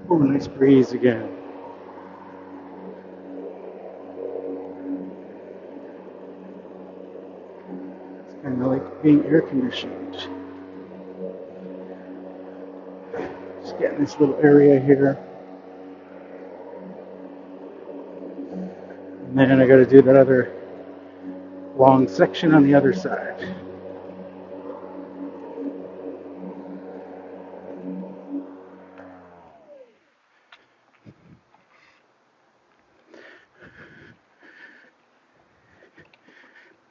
Oh, nice breeze again. It's kind of like being air conditioned. Just getting this little area here. And then I got to do that other long section on the other side.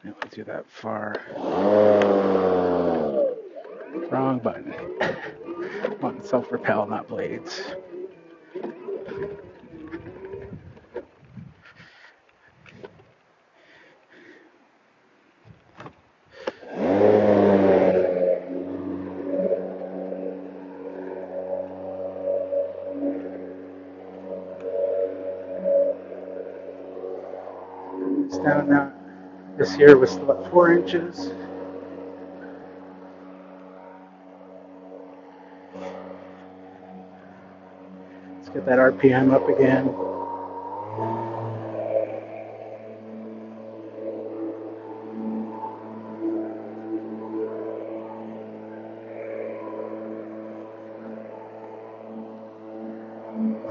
Let's do that far. Wrong button. On self-propel, not blades. It's down now. This here was still at 4 inches. Let's get that RPM up again.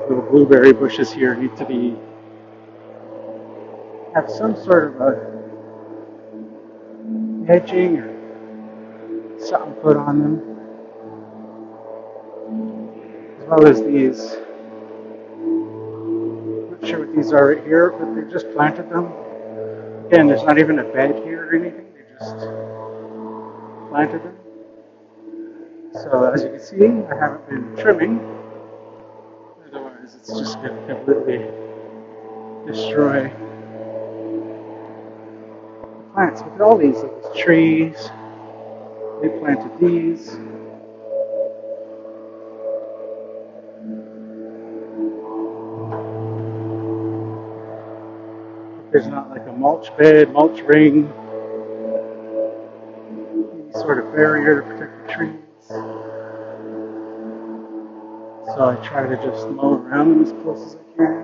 Little blueberry bushes here need to have some sort of a hedging or something put on them, as well as these. I'm not sure what these are right here, but they just planted them. Again, there's not even a bed here or anything. They just planted them. So as you can see, I haven't been trimming. Otherwise, it's just going to completely destroy the plants. Look at all these, like these trees. They planted these. There's not like a mulch bed, mulch ring, any sort of barrier to protect the trees. So I try to just mow around them as close as I can.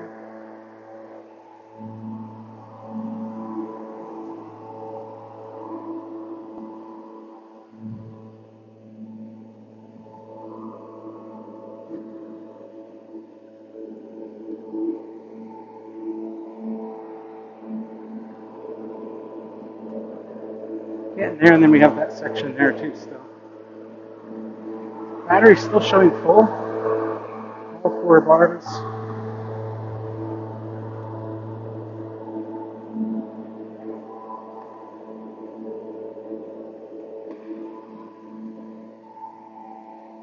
Getting there, and then we have that section there too still. Battery's still showing full. All 4 bars.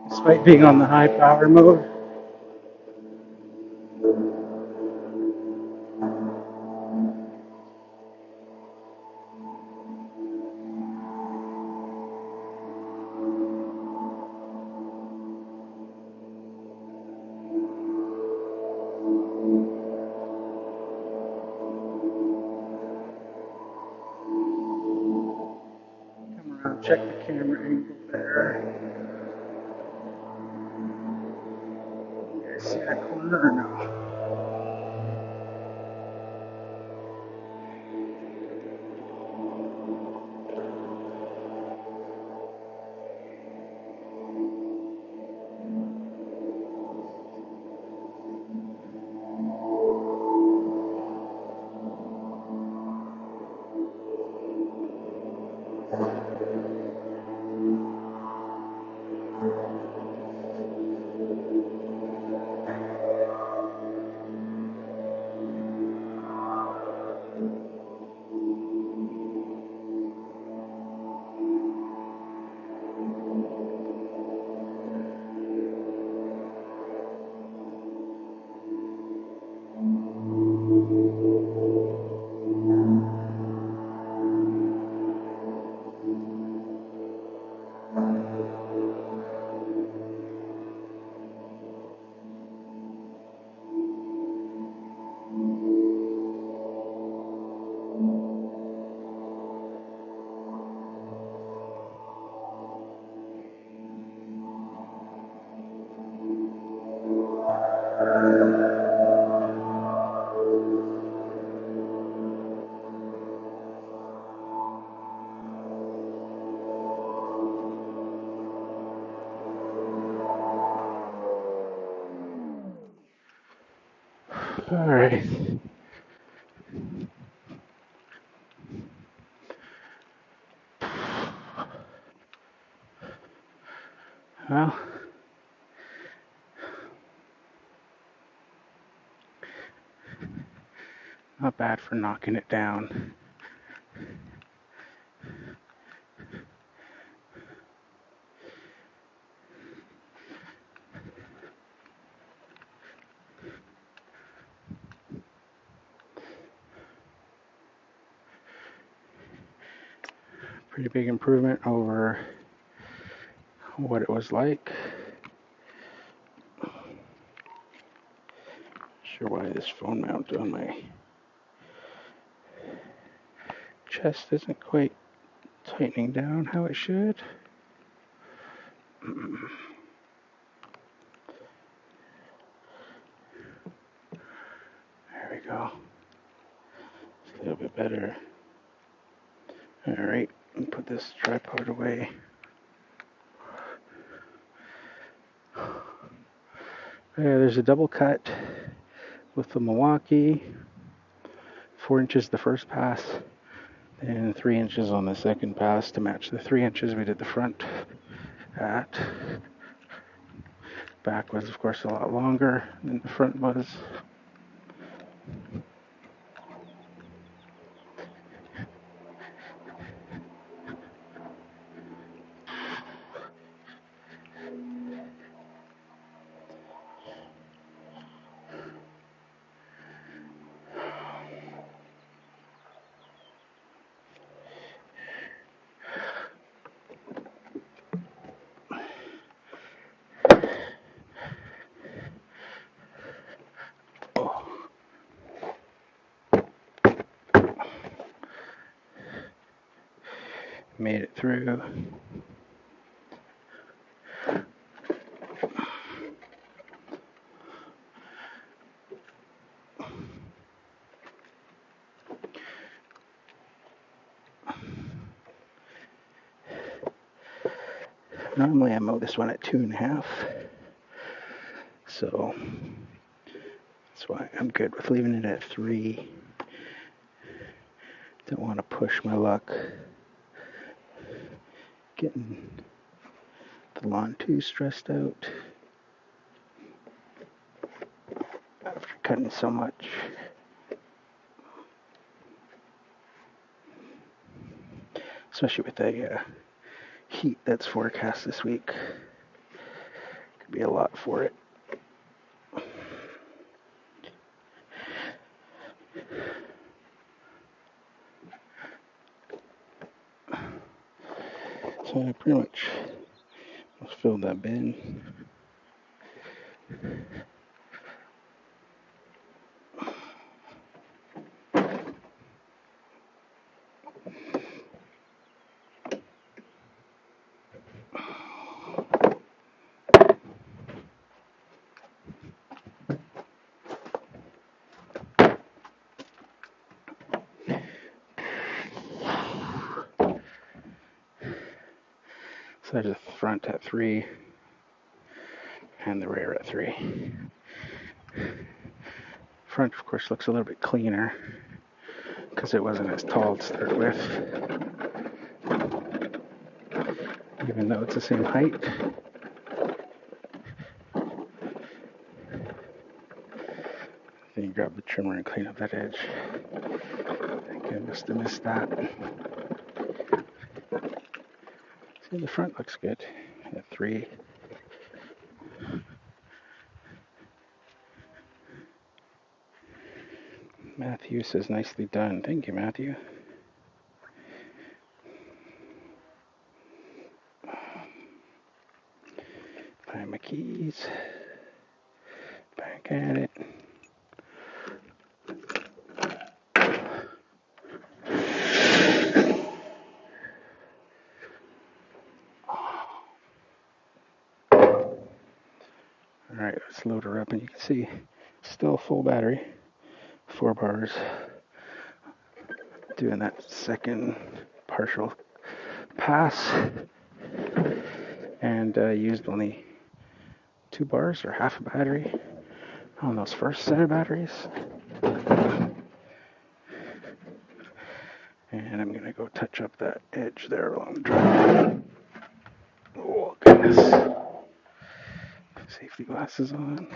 Despite being on the high power mode. Come around, check the camera angle there. You guys see that corner or no? All right. Well, not bad for knocking it down. Pretty big improvement over what it was like. Sure why this phone mount on my chest isn't quite tightening down how it should. There we go. It's a little bit better. Alright, put this tripod away. There's a double cut with the Milwaukee. 4 inches the first pass, and 3 inches on the second pass to match the 3 inches we did the front at. Back was, of course, a lot longer than the front was. Made it through. Normally I mow this one at 2.5, so that's why I'm good with leaving it at 3. Don't want to push my luck getting the lawn too stressed out after cutting so much. Especially with the heat that's forecast this week. Could be a lot for it. So I pretty much filled that bin. So there's the front at 3 and the rear at 3. Front, of course, looks a little bit cleaner because it wasn't as tall to start with, even though it's the same height. Then you grab the trimmer and clean up that edge. Thank goodness I missed that. See, the front looks good at 3. Matthew says nicely done. Thank you, Matthew. Find my keys. Back at it. Alright, let's load her up, and you can see Still full battery, 4 bars. Doing that second partial pass, and used only 2 bars or half a battery on those first set of batteries. And I'm gonna go touch up that edge there along the drive. Oh goodness. Safety glasses on.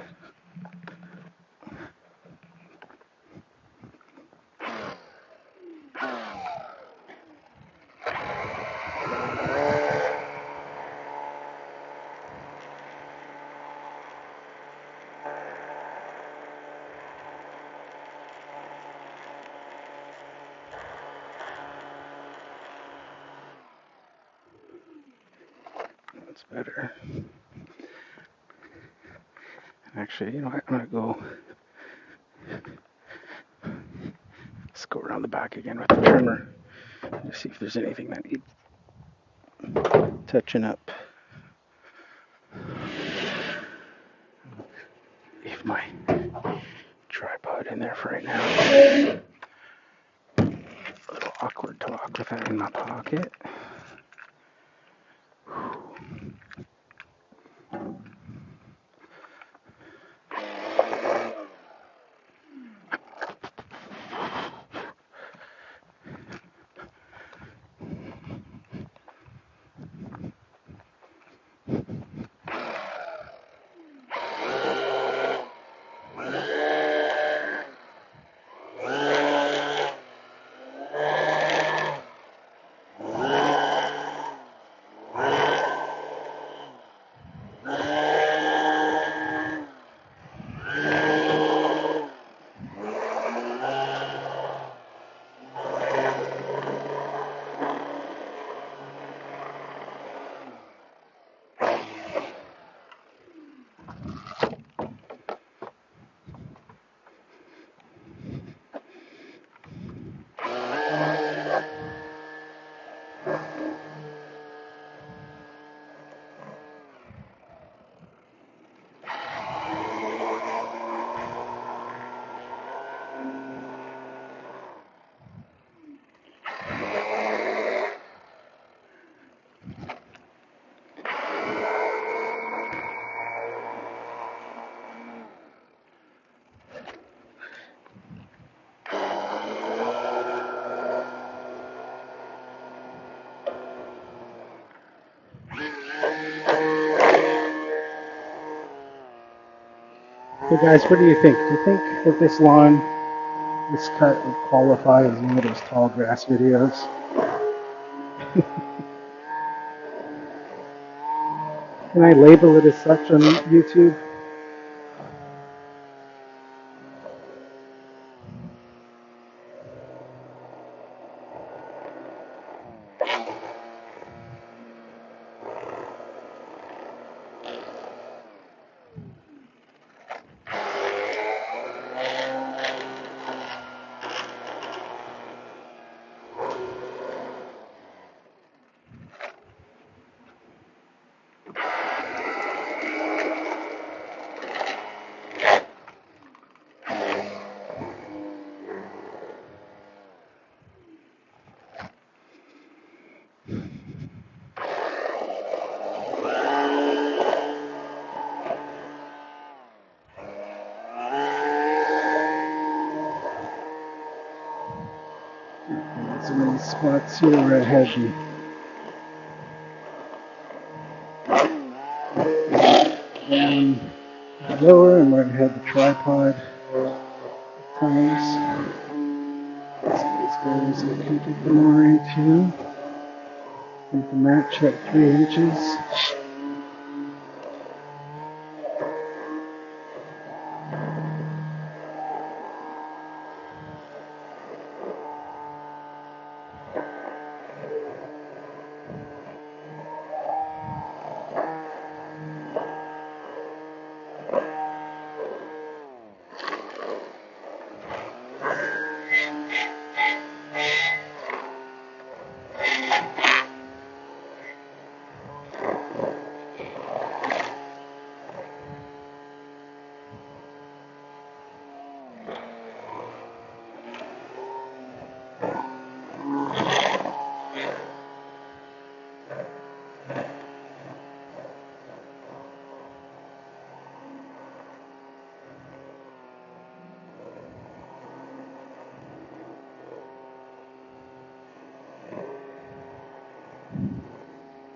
That's better. Actually, you know what? I'm gonna go. Let's go around the back again with the trimmer and see if there's anything that needs touching up. Leave my tripod in there for right now. A little awkward to walk with that in my pocket. So guys, what do you think? Do you think that this lawn, this cut would qualify as one of those tall grass videos? Can I label it as such on YouTube? Some of these spots here where I had the lower and where I had the tripod times. These guys located them right here. Make the match at 3 inches.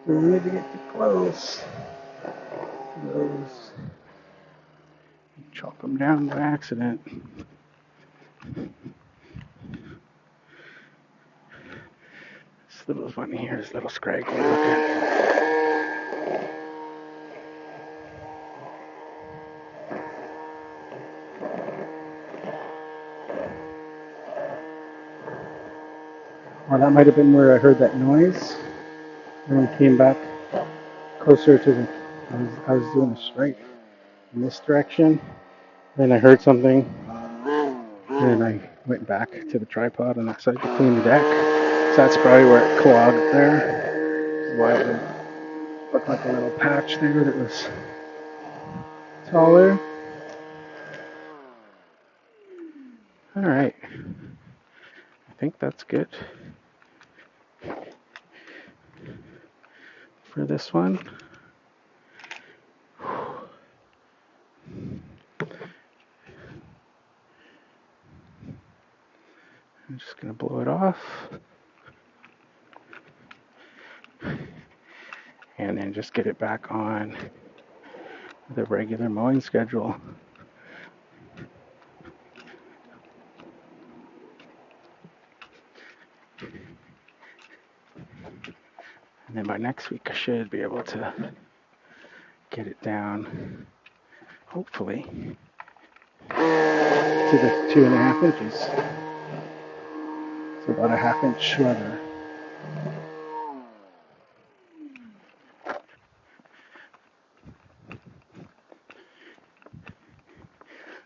Don't need to get too close. Those chop them down by accident. This little one here is a little scraggly looking. Well, that might have been where I heard that noise. When we came back closer to the, I was doing this right in this direction. Then I heard something, and I went back to the tripod on that side to clean the deck. So that's probably where it clogged there. Why it would look like a little patch there that was taller. All right, I think that's good for this one. I'm just going to blow it off. And then just get it back on the regular mowing schedule. And then by next week I should be able to get it down, hopefully, to the 2.5 inches. So about a 1/2 inch shorter.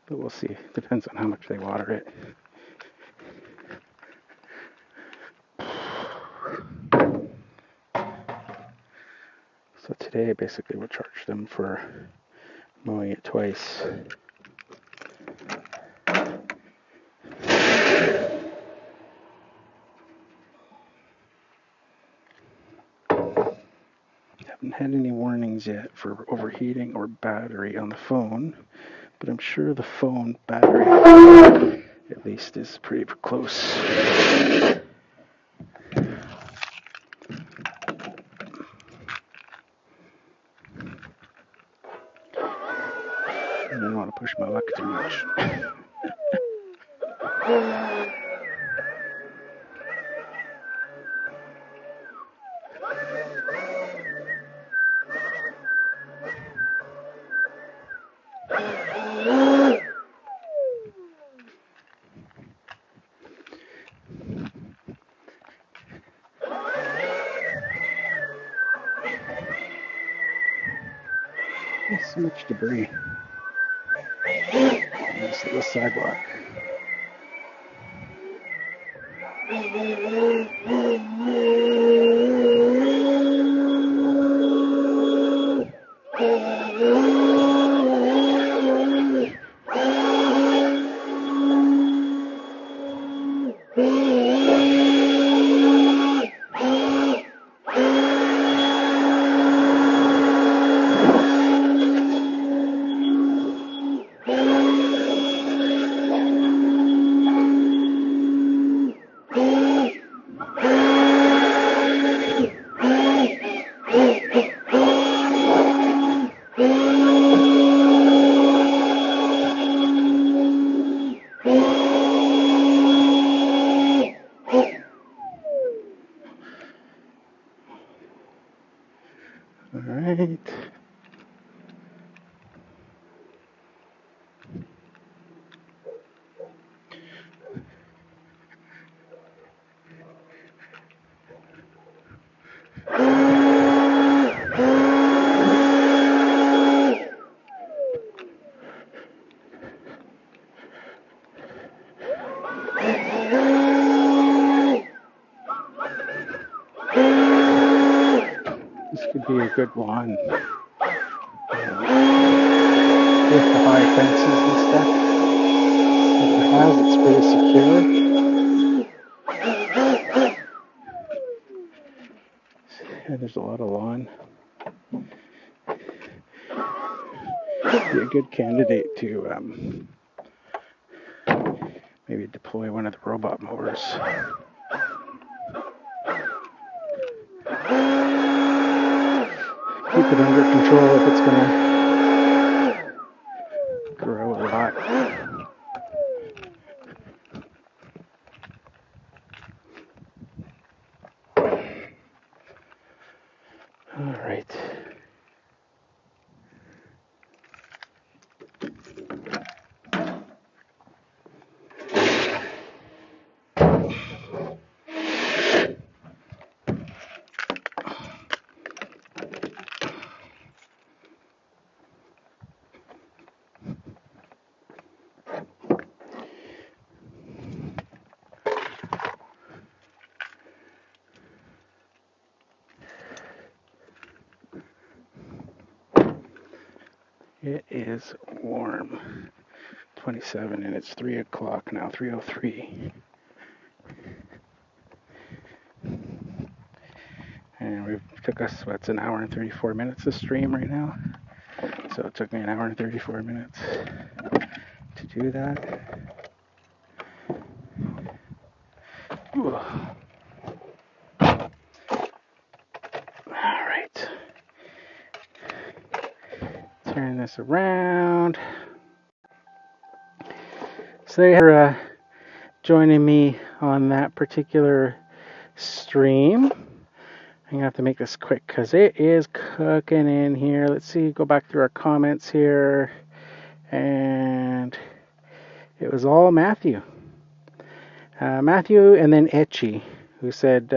But we'll see. Depends on how much they water it. So today basically we'll charge them for mowing it twice. Haven't had any warnings yet for overheating or battery on the phone, but I'm sure the phone battery at least is pretty close. I don't want to push my luck too much. There's so much debris. This little sidewalk. All right. This could be a good one. With the high fences and stuff. If it has, it's pretty secure. And there's a lot of lawn. Be a good candidate to maybe deploy one of the robot mowers. keep it under control if it's gonna grow a lot. All right. It is warm. 27 and it's 3 o'clock now, 3:03. And it took us, what's an hour and 34 minutes to stream right now. So it took me an hour and 34 minutes to do that. Ooh. All right. Turn this around. So they're joining me on that particular stream. I'm going to have to make this quick because it is cooking in here. Let's see, go back through our comments here. And it was all Matthew. Matthew and then Etchy, who said,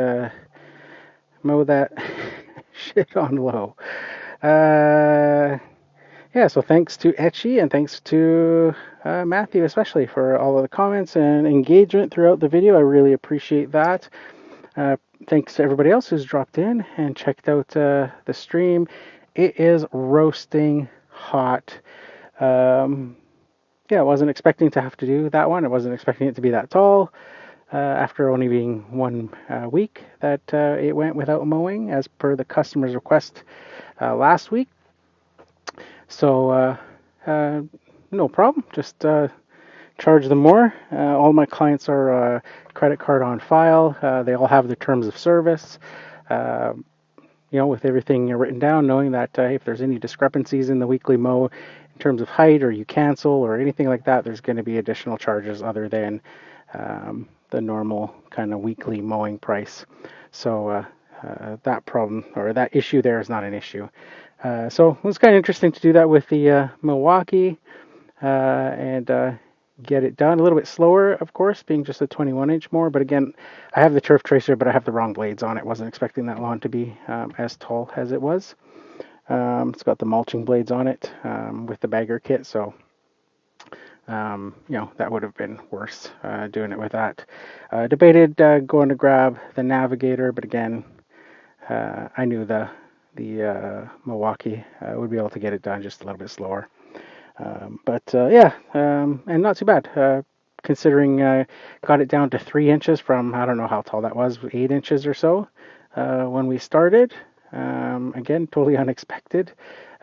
mow that shit on low. Yeah, so thanks to Etchy and thanks to Matthew especially for all of the comments and engagement throughout the video. I really appreciate that. Thanks to everybody else who's dropped in and checked out the stream. It is roasting hot. Yeah, I wasn't expecting to have to do that one. I wasn't expecting it to be that tall. After only being 1 week that it went without mowing as per the customer's request last week. So no problem, just charge them more. All my clients are credit card on file. They all have their terms of service. With everything written down, knowing that if there's any discrepancies in the weekly mow in terms of height or you cancel or anything like that, there's going to be additional charges other than the normal kind of weekly mowing price. So that problem or that issue there is not an issue. So it was kind of interesting to do that with the Milwaukee and get it done a little bit slower, of course, being just a 21-inch mower. But again, I have the turf tracer, but I have the wrong blades on it. Wasn't expecting that lawn to be as tall as it was. It's got the mulching blades on it with the bagger kit, so that would have been worse doing it with that. Debated going to grab the Navigator, but again, I knew the Milwaukee would be able to get it done just a little bit slower. And not too bad, considering got it down to 3 inches from, I don't know how tall that was, 8 inches or so when we started. Again, totally unexpected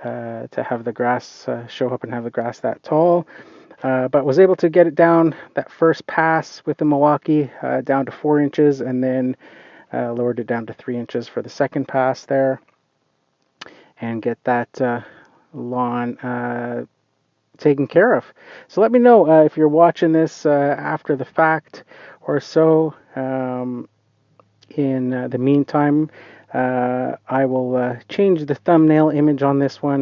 to have the grass show up and have the grass that tall. But was able to get it down that first pass with the Milwaukee down to 4 inches and then lowered it down to 3 inches for the second pass there and get that lawn taken care of. So let me know if you're watching this after the fact or so. In the meantime, I will change the thumbnail image on this one